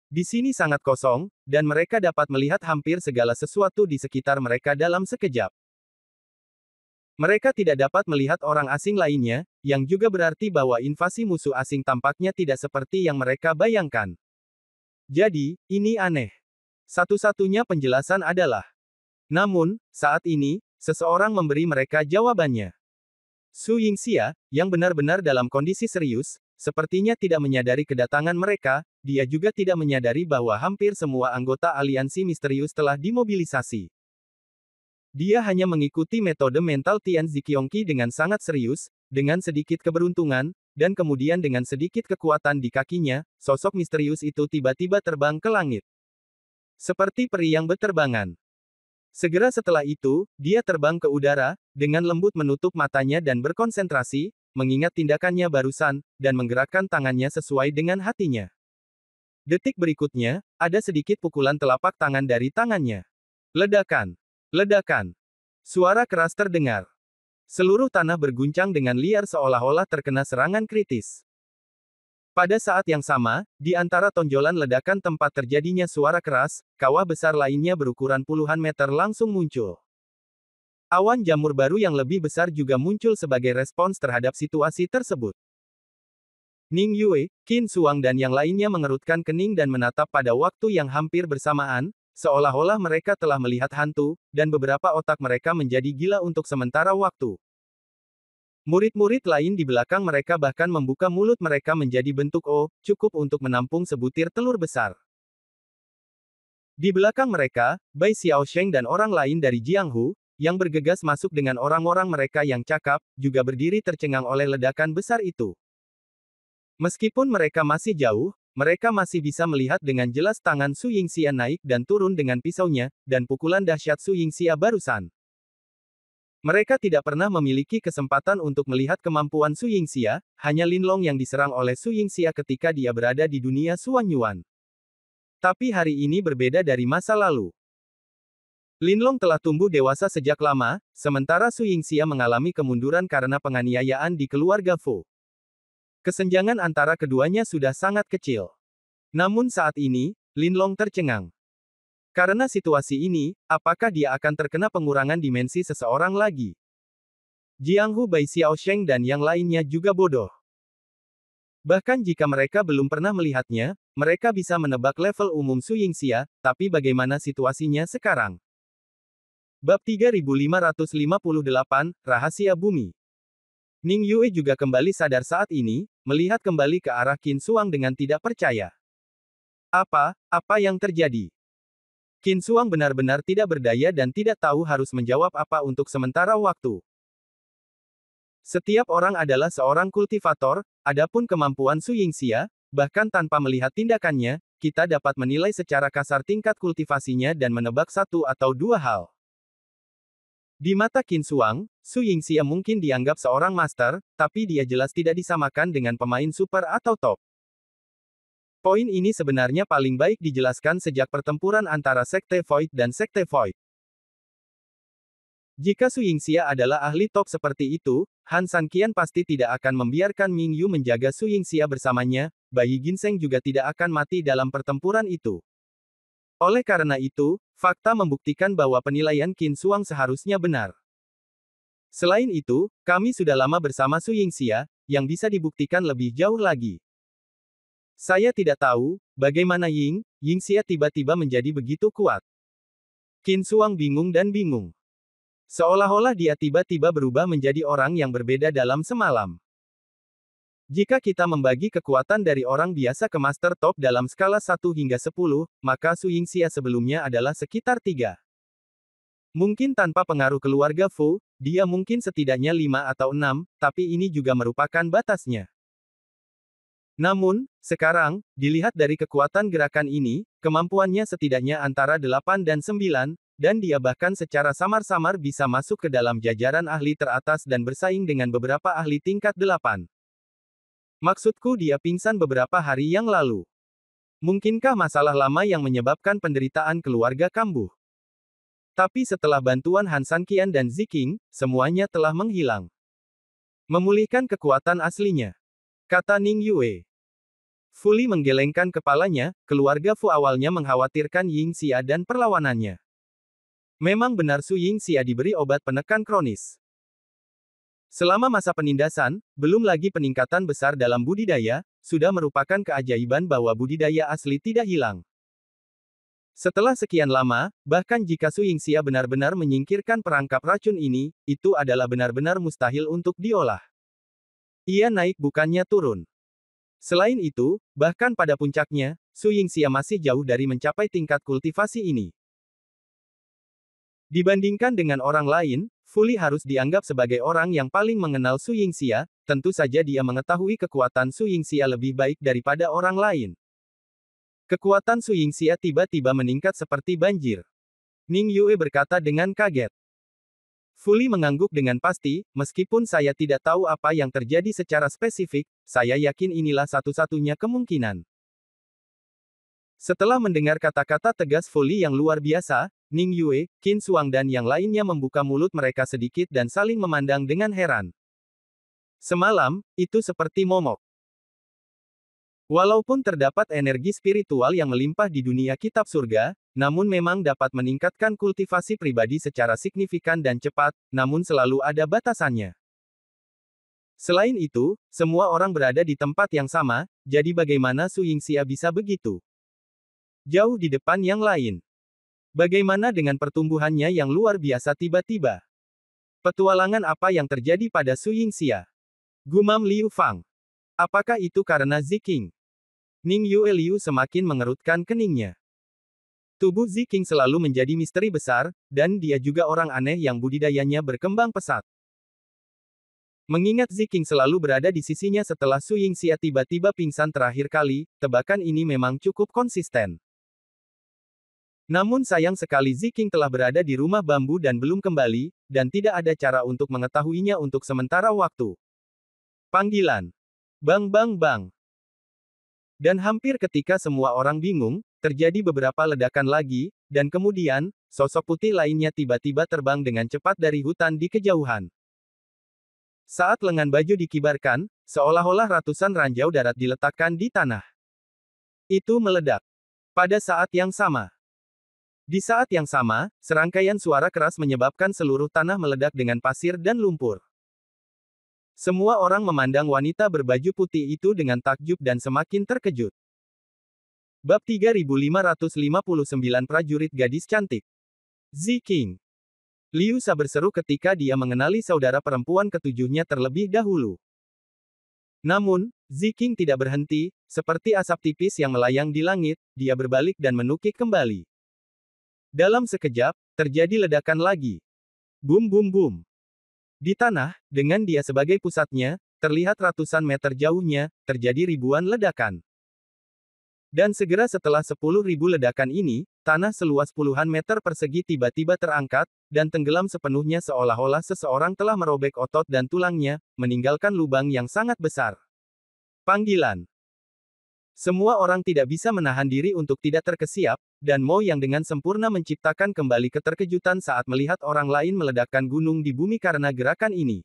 Di sini sangat kosong, dan mereka dapat melihat hampir segala sesuatu di sekitar mereka dalam sekejap. Mereka tidak dapat melihat orang asing lainnya, yang juga berarti bahwa invasi musuh asing tampaknya tidak seperti yang mereka bayangkan. Jadi, ini aneh. Satu-satunya penjelasan adalah. Namun, saat ini, seseorang memberi mereka jawabannya. Su Yingxia, yang benar-benar dalam kondisi serius, sepertinya tidak menyadari kedatangan mereka, dia juga tidak menyadari bahwa hampir semua anggota aliansi misterius telah dimobilisasi. Dia hanya mengikuti metode mental Tian Ziqiongqi dengan sangat serius, dengan sedikit keberuntungan, dan kemudian dengan sedikit kekuatan di kakinya, sosok misterius itu tiba-tiba terbang ke langit. Seperti peri yang berterbangan. Segera setelah itu, dia terbang ke udara, dengan lembut menutup matanya dan berkonsentrasi, mengingat tindakannya barusan, dan menggerakkan tangannya sesuai dengan hatinya. Detik berikutnya, ada sedikit pukulan telapak tangan dari tangannya. Ledakan. Ledakan. Suara keras terdengar. Seluruh tanah berguncang dengan liar seolah-olah terkena serangan kritis. Pada saat yang sama, di antara tonjolan ledakan tempat terjadinya suara keras, kawah besar lainnya berukuran puluhan meter langsung muncul. Awan jamur baru yang lebih besar juga muncul sebagai respons terhadap situasi tersebut. Ning Yue, Qin Suang dan yang lainnya mengerutkan kening dan menatap pada waktu yang hampir bersamaan, seolah-olah mereka telah melihat hantu, dan beberapa otak mereka menjadi gila untuk sementara waktu. Murid-murid lain di belakang mereka bahkan membuka mulut mereka menjadi bentuk O, cukup untuk menampung sebutir telur besar. Di belakang mereka, Bai Xiaosheng dan orang lain dari Jianghu, yang bergegas masuk dengan orang-orang mereka yang cakap, juga berdiri tercengang oleh ledakan besar itu. Meskipun mereka masih jauh, mereka masih bisa melihat dengan jelas tangan Su Yingxia naik dan turun dengan pisaunya, dan pukulan dahsyat Su Yingxia barusan. Mereka tidak pernah memiliki kesempatan untuk melihat kemampuan Su Yingxia, hanya Linlong yang diserang oleh Su Yingxia ketika dia berada di dunia Suan Yuan. Tapi hari ini berbeda dari masa lalu. Linlong telah tumbuh dewasa sejak lama, sementara Su Yingxia mengalami kemunduran karena penganiayaan di keluarga Fu. Kesenjangan antara keduanya sudah sangat kecil. Namun saat ini, Linlong tercengang. Karena situasi ini, apakah dia akan terkena pengurangan dimensi seseorang lagi? Jianghu, Bai Xiaosheng dan yang lainnya juga bodoh. Bahkan jika mereka belum pernah melihatnya, mereka bisa menebak level umum Su Yingxia, tapi bagaimana situasinya sekarang? Bab 3558, Rahasia Bumi. Ning Yue juga kembali sadar saat ini, melihat kembali ke arah Qin Suang dengan tidak percaya. Apa yang terjadi? Qin Suang benar-benar tidak berdaya dan tidak tahu harus menjawab apa untuk sementara waktu. Setiap orang adalah seorang kultivator, adapun kemampuan Su Yingxia, bahkan tanpa melihat tindakannya, kita dapat menilai secara kasar tingkat kultivasinya dan menebak satu atau dua hal. Di mata Qin Suang, Su Yingxia mungkin dianggap seorang master, tapi dia jelas tidak disamakan dengan pemain super atau top. Poin ini sebenarnya paling baik dijelaskan sejak pertempuran antara Sekte Void dan Sekte Void. Jika Su Yingxia adalah ahli top seperti itu, Han Sanqian pasti tidak akan membiarkan Ming Yu menjaga Su Yingxia bersamanya, Bayi Ginseng juga tidak akan mati dalam pertempuran itu. Oleh karena itu, fakta membuktikan bahwa penilaian Qin Suang seharusnya benar. Selain itu, kami sudah lama bersama Su Yingxia, yang bisa dibuktikan lebih jauh lagi. Saya tidak tahu, bagaimana Yingxia tiba-tiba menjadi begitu kuat. Qin Suang bingung dan bingung. Seolah-olah dia tiba-tiba berubah menjadi orang yang berbeda dalam semalam. Jika kita membagi kekuatan dari orang biasa ke master top dalam skala 1 hingga 10, maka Su Yingxia sebelumnya adalah sekitar 3. Mungkin tanpa pengaruh keluarga Fu, dia mungkin setidaknya 5 atau 6, tapi ini juga merupakan batasnya. Namun, sekarang, dilihat dari kekuatan gerakan ini, kemampuannya setidaknya antara 8 dan 9, dan dia bahkan secara samar-samar bisa masuk ke dalam jajaran ahli teratas dan bersaing dengan beberapa ahli tingkat 8. Maksudku dia pingsan beberapa hari yang lalu. Mungkinkah masalah lama yang menyebabkan penderitaan keluarga kambuh? Tapi setelah bantuan Han San Qian dan Ziking, semuanya telah menghilang. Memulihkan kekuatan aslinya, kata Ning Yue. Fu Li menggelengkan kepalanya, keluarga Fu awalnya mengkhawatirkan Ying Xia dan perlawanannya. Memang benar Su Ying Xia diberi obat penekan kronis. Selama masa penindasan, belum lagi peningkatan besar dalam budidaya, sudah merupakan keajaiban bahwa budidaya asli tidak hilang. Setelah sekian lama, bahkan jika Su Yingxia benar-benar menyingkirkan perangkap racun ini, itu adalah benar-benar mustahil untuk diolah. Ia naik bukannya turun. Selain itu, bahkan pada puncaknya, Su Yingxia masih jauh dari mencapai tingkat kultivasi ini. Dibandingkan dengan orang lain, Fu Li harus dianggap sebagai orang yang paling mengenal Su Yingxia, tentu saja dia mengetahui kekuatan Su Yingxia lebih baik daripada orang lain. Kekuatan Su Yingxia tiba-tiba meningkat seperti banjir. Ning Yue berkata dengan kaget. Fu Li mengangguk dengan pasti, meskipun saya tidak tahu apa yang terjadi secara spesifik, saya yakin inilah satu-satunya kemungkinan. Setelah mendengar kata-kata tegas Fu Li yang luar biasa, Ning Yue, Qin Suang dan yang lainnya membuka mulut mereka sedikit dan saling memandang dengan heran. Semalam, itu seperti momok. Walaupun terdapat energi spiritual yang melimpah di dunia kitab surga, namun memang dapat meningkatkan kultivasi pribadi secara signifikan dan cepat, namun selalu ada batasannya. Selain itu, semua orang berada di tempat yang sama, jadi bagaimana Su Yingxia bisa begitu jauh di depan yang lain? Bagaimana dengan pertumbuhannya yang luar biasa tiba-tiba? Petualangan apa yang terjadi pada Su Yingxia? Gumam Liu Fang. Apakah itu karena Ziking? Ning Yue Liu semakin mengerutkan keningnya. Tubuh Ziking selalu menjadi misteri besar, dan dia juga orang aneh yang budidayanya berkembang pesat. Mengingat Ziking selalu berada di sisinya setelah Su Yingxia tiba-tiba pingsan terakhir kali, tebakan ini memang cukup konsisten. Namun sayang sekali Ziking telah berada di rumah bambu dan belum kembali, dan tidak ada cara untuk mengetahuinya untuk sementara waktu. Panggilan. Bang bang bang. Dan hampir ketika semua orang bingung, terjadi beberapa ledakan lagi, dan kemudian, sosok putih lainnya tiba-tiba terbang dengan cepat dari hutan di kejauhan. Saat lengan baju dikibarkan, seolah-olah ratusan ranjau darat diletakkan di tanah. Itu meledak. Pada saat yang sama. Di saat yang sama, serangkaian suara keras menyebabkan seluruh tanah meledak dengan pasir dan lumpur. Semua orang memandang wanita berbaju putih itu dengan takjub dan semakin terkejut. Bab 3559 Prajurit Gadis Cantik. Ziking. Liu Sa berseru ketika dia mengenali saudara perempuan ketujuhnya terlebih dahulu. Namun, Ziking tidak berhenti, seperti asap tipis yang melayang di langit, dia berbalik dan menukik kembali. Dalam sekejap, terjadi ledakan lagi. Bum bum bum. Di tanah, dengan dia sebagai pusatnya, terlihat ratusan meter jauhnya, terjadi ribuan ledakan. Dan segera setelah 10.000 ledakan ini, tanah seluas puluhan meter persegi tiba-tiba terangkat, dan tenggelam sepenuhnya seolah-olah seseorang telah merobek otot dan tulangnya, meninggalkan lubang yang sangat besar. Panggilan. Semua orang tidak bisa menahan diri untuk tidak terkesiap, dan Mo yang dengan sempurna menciptakan kembali keterkejutan saat melihat orang lain meledakkan gunung di bumi karena gerakan ini.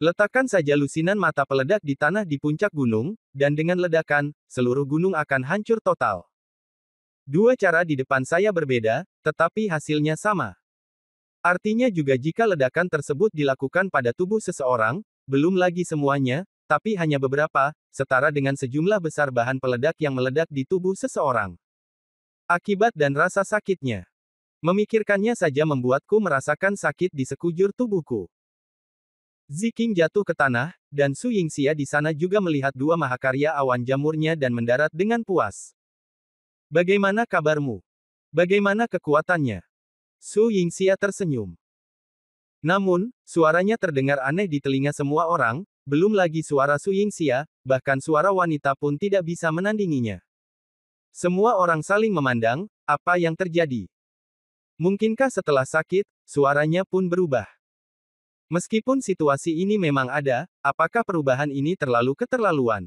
Letakkan saja lusinan mata peledak di tanah di puncak gunung, dan dengan ledakan, seluruh gunung akan hancur total. Dua cara di depan saya berbeda, tetapi hasilnya sama. Artinya juga jika ledakan tersebut dilakukan pada tubuh seseorang, belum lagi semuanya, tapi hanya beberapa, setara dengan sejumlah besar bahan peledak yang meledak di tubuh seseorang. Akibat dan rasa sakitnya. Memikirkannya saja membuatku merasakan sakit di sekujur tubuhku. Ziking jatuh ke tanah, dan Su Yingxia di sana juga melihat dua mahakarya awan jamurnya dan mendarat dengan puas. Bagaimana kabarmu? Bagaimana kekuatannya? Su Yingxia tersenyum. Namun, suaranya terdengar aneh di telinga semua orang, belum lagi suara Su Yingxia, bahkan suara wanita pun tidak bisa menandinginya. Semua orang saling memandang, apa yang terjadi? Mungkinkah setelah sakit, suaranya pun berubah? Meskipun situasi ini memang ada, apakah perubahan ini terlalu keterlaluan?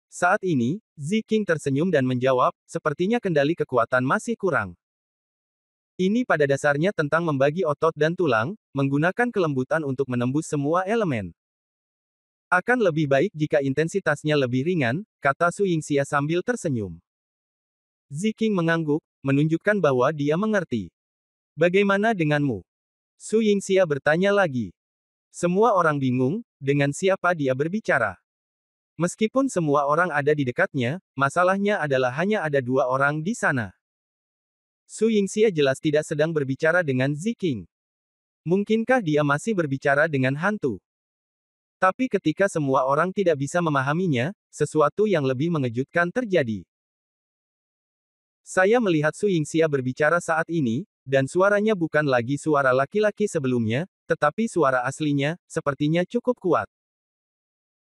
Saat ini, Ziking tersenyum dan menjawab, sepertinya kendali kekuatan masih kurang. Ini pada dasarnya tentang membagi otot dan tulang, menggunakan kelembutan untuk menembus semua elemen. Akan lebih baik jika intensitasnya lebih ringan, kata Su Yingxia sambil tersenyum. Ziking mengangguk, menunjukkan bahwa dia mengerti. Bagaimana denganmu? Su Yingxia bertanya lagi. Semua orang bingung, dengan siapa dia berbicara. Meskipun semua orang ada di dekatnya, masalahnya adalah hanya ada dua orang di sana. Su Yingxia jelas tidak sedang berbicara dengan Ziking. Mungkinkah dia masih berbicara dengan hantu? Tapi ketika semua orang tidak bisa memahaminya, sesuatu yang lebih mengejutkan terjadi. Saya melihat Su Yingxia berbicara saat ini, dan suaranya bukan lagi suara laki-laki sebelumnya, tetapi suara aslinya, sepertinya cukup kuat.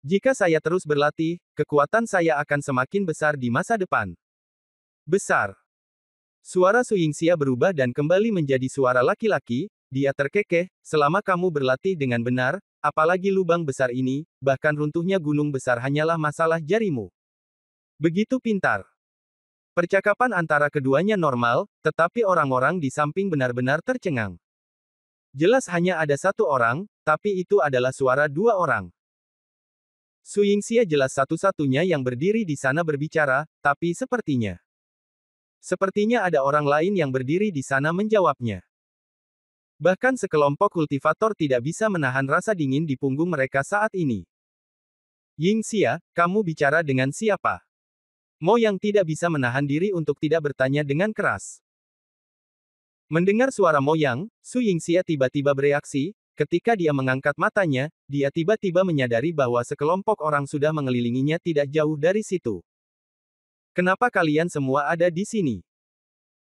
Jika saya terus berlatih, kekuatan saya akan semakin besar di masa depan. Besar. Suara Su Yingxia berubah dan kembali menjadi suara laki-laki, dia terkekeh, selama kamu berlatih dengan benar, apalagi lubang besar ini, bahkan runtuhnya gunung besar hanyalah masalah jarimu. Begitu pintar. Percakapan antara keduanya normal, tetapi orang-orang di samping benar-benar tercengang. Jelas hanya ada satu orang, tapi itu adalah suara dua orang. Su Yingxia jelas satu-satunya yang berdiri di sana berbicara, tapi sepertinya ada orang lain yang berdiri di sana menjawabnya. Bahkan sekelompok kultivator tidak bisa menahan rasa dingin di punggung mereka saat ini. Yingxia, kamu bicara dengan siapa? Mo yang tidak bisa menahan diri untuk tidak bertanya dengan keras. Mendengar suara Mo Yang, Su Yingxia tiba-tiba bereaksi, ketika dia mengangkat matanya, dia tiba-tiba menyadari bahwa sekelompok orang sudah mengelilinginya tidak jauh dari situ. Kenapa kalian semua ada di sini?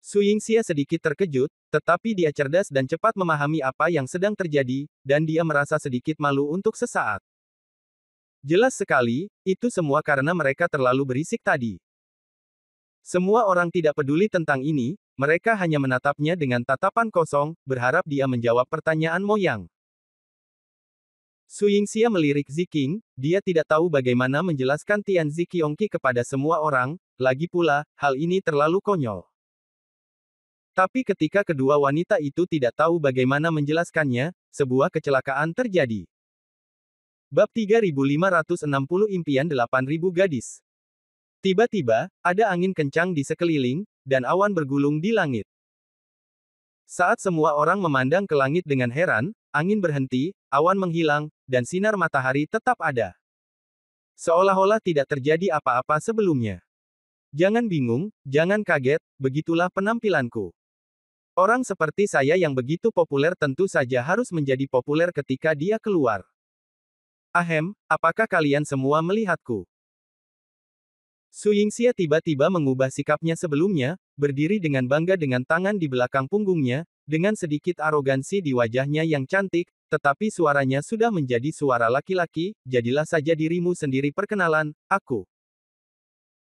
Su Yingxia sedikit terkejut, tetapi dia cerdas dan cepat memahami apa yang sedang terjadi, dan dia merasa sedikit malu untuk sesaat. Jelas sekali, itu semua karena mereka terlalu berisik tadi. Semua orang tidak peduli tentang ini, mereka hanya menatapnya dengan tatapan kosong, berharap dia menjawab pertanyaan Mo Yang. Su Yingxia melirik Ziking, dia tidak tahu bagaimana menjelaskan Tian Ziqiongqi kepada semua orang, lagi pula, hal ini terlalu konyol. Tapi ketika kedua wanita itu tidak tahu bagaimana menjelaskannya, sebuah kecelakaan terjadi. Bab 3560 Impian 8000 Gadis. Tiba-tiba, ada angin kencang di sekeliling, dan awan bergulung di langit. Saat semua orang memandang ke langit dengan heran, angin berhenti, awan menghilang, dan sinar matahari tetap ada. Seolah-olah tidak terjadi apa-apa sebelumnya. Jangan bingung, jangan kaget, begitulah penampilanku. Orang seperti saya yang begitu populer tentu saja harus menjadi populer ketika dia keluar. Ahem, apakah kalian semua melihatku? Su Yingxia tiba-tiba mengubah sikapnya sebelumnya, berdiri dengan bangga dengan tangan di belakang punggungnya, dengan sedikit arogansi di wajahnya yang cantik, tetapi suaranya sudah menjadi suara laki-laki, jadilah saja dirimu sendiri perkenalan, aku.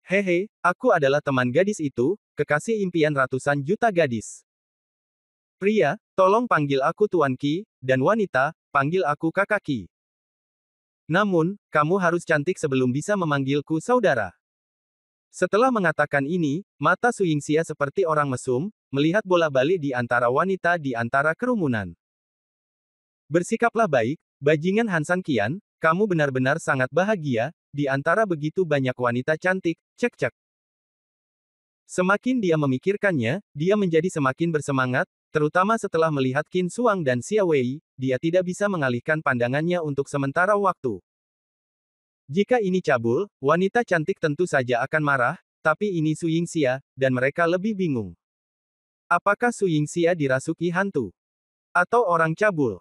Hehe, aku adalah teman gadis itu, kekasih impian ratusan juta gadis. Pria, tolong panggil aku Tuan Qi, dan wanita, panggil aku Kakak Qi. Namun, kamu harus cantik sebelum bisa memanggilku saudara. Setelah mengatakan ini, mata Su Yingxia seperti orang mesum, melihat bola balik di antara wanita di antara kerumunan. Bersikaplah baik, bajingan Hansan Qian, kamu benar-benar sangat bahagia, di antara begitu banyak wanita cantik, cek-cek. Semakin dia memikirkannya, dia menjadi semakin bersemangat, terutama setelah melihat Qin Suang dan Xia Wei, dia tidak bisa mengalihkan pandangannya untuk sementara waktu. Jika ini cabul, wanita cantik tentu saja akan marah, tapi ini Su Yingxia, dan mereka lebih bingung. Apakah Su Yingxia dirasuki hantu? Atau orang cabul?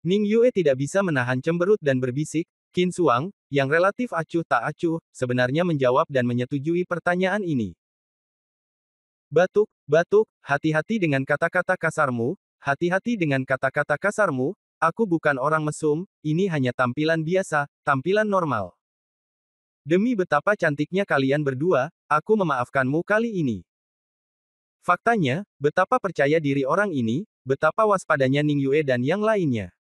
Ning Yue tidak bisa menahan cemberut dan berbisik, Qin Suang, yang relatif acuh tak acuh, sebenarnya menjawab dan menyetujui pertanyaan ini. Batuk, batuk, hati-hati dengan kata-kata kasarmu, hati-hati dengan kata-kata kasarmu, aku bukan orang mesum, ini hanya tampilan biasa, tampilan normal. Demi betapa cantiknya kalian berdua, aku memaafkanmu kali ini. Faktanya, betapa percaya diri orang ini, betapa waspadanya Ning Yue dan yang lainnya.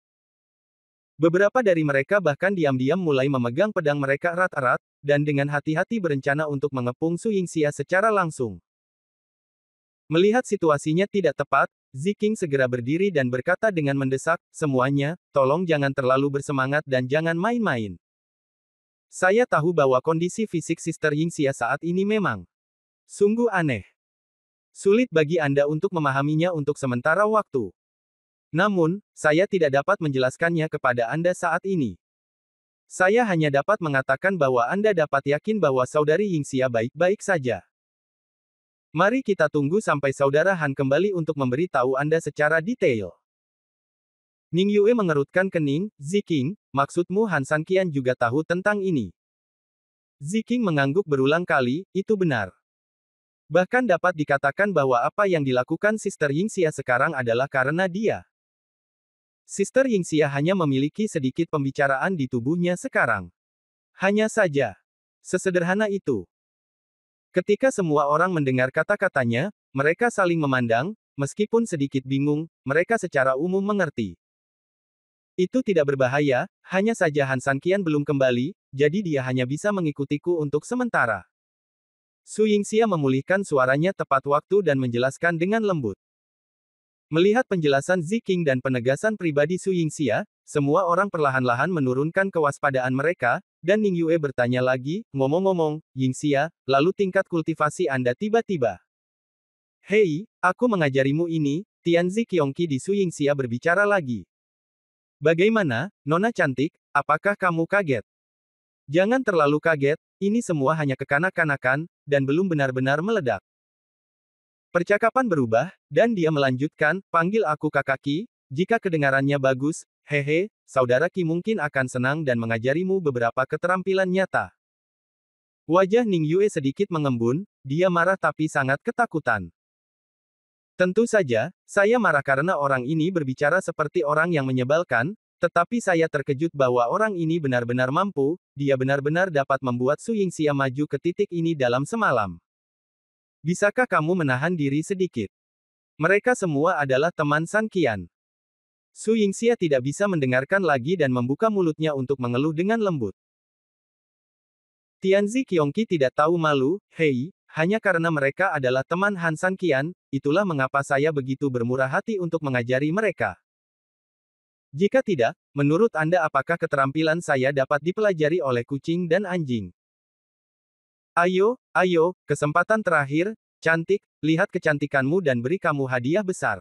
Beberapa dari mereka bahkan diam-diam mulai memegang pedang mereka erat-erat, dan dengan hati-hati berencana untuk mengepung Su Yingxia secara langsung. Melihat situasinya tidak tepat, Ziking segera berdiri dan berkata dengan mendesak, "Semuanya, tolong jangan terlalu bersemangat dan jangan main-main. Saya tahu bahwa kondisi fisik Sister Yingxia saat ini memang sungguh aneh. Sulit bagi Anda untuk memahaminya untuk sementara waktu. Namun, saya tidak dapat menjelaskannya kepada Anda saat ini. Saya hanya dapat mengatakan bahwa Anda dapat yakin bahwa Saudari Yingxia baik-baik saja. Mari kita tunggu sampai Saudara Han kembali untuk memberi tahu Anda secara detail." Ning Yue mengerutkan kening, "Ziking, maksudmu Han Sanqian juga tahu tentang ini?" Ziking mengangguk berulang kali, "Itu benar. Bahkan dapat dikatakan bahwa apa yang dilakukan Sister Yingxia sekarang adalah karena dia. Sister Yingxia hanya memiliki sedikit pembicaraan di tubuhnya sekarang. Hanya saja. Sesederhana itu." Ketika semua orang mendengar kata-katanya, mereka saling memandang, meskipun sedikit bingung, mereka secara umum mengerti. Itu tidak berbahaya, hanya saja Han Sanqian belum kembali, jadi dia hanya bisa mengikutiku untuk sementara. Su Yingxia memulihkan suaranya tepat waktu dan menjelaskan dengan lembut. Melihat penjelasan Ziking dan penegasan pribadi Su Yingxia, semua orang perlahan-lahan menurunkan kewaspadaan mereka, dan Ning Yue bertanya lagi, "Ngomong-ngomong, Yingxia, lalu tingkat kultivasi Anda tiba-tiba?" "Hei, aku mengajarimu ini," Tianzi Qiongqi di Su Yingxia berbicara lagi. "Bagaimana, Nona cantik, apakah kamu kaget?" "Jangan terlalu kaget, ini semua hanya kekanak-kanakan, dan belum benar-benar meledak." Percakapan berubah, dan dia melanjutkan, "Panggil aku Kakak Qi, jika kedengarannya bagus, hehe, Saudara Qi mungkin akan senang dan mengajarimu beberapa keterampilan nyata." Wajah Ning Yue sedikit mengembun, dia marah tapi sangat ketakutan. "Tentu saja, saya marah karena orang ini berbicara seperti orang yang menyebalkan, tetapi saya terkejut bahwa orang ini benar-benar mampu, dia benar-benar dapat membuat Su Yingxia maju ke titik ini dalam semalam. Bisakah kamu menahan diri sedikit? Mereka semua adalah teman Sanqian." Su Yingxia tidak bisa mendengarkan lagi dan membuka mulutnya untuk mengeluh dengan lembut. Tianzi Qiongqi tidak tahu malu, "Hei, hanya karena mereka adalah teman Han Sanqian, itulah mengapa saya begitu bermurah hati untuk mengajari mereka. Jika tidak, menurut Anda apakah keterampilan saya dapat dipelajari oleh kucing dan anjing? Ayo, ayo, kesempatan terakhir, cantik, lihat kecantikanmu dan beri kamu hadiah besar."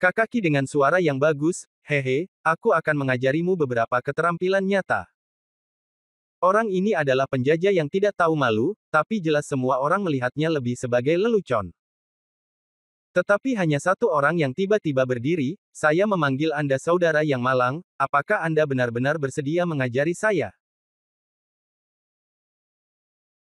Kakak Qi dengan suara yang bagus, "Hehe, aku akan mengajarimu beberapa keterampilan nyata." Orang ini adalah penjajah yang tidak tahu malu, tapi jelas semua orang melihatnya lebih sebagai lelucon. Tetapi hanya satu orang yang tiba-tiba berdiri, "Saya memanggil Anda saudara yang malang, apakah Anda benar-benar bersedia mengajari saya?"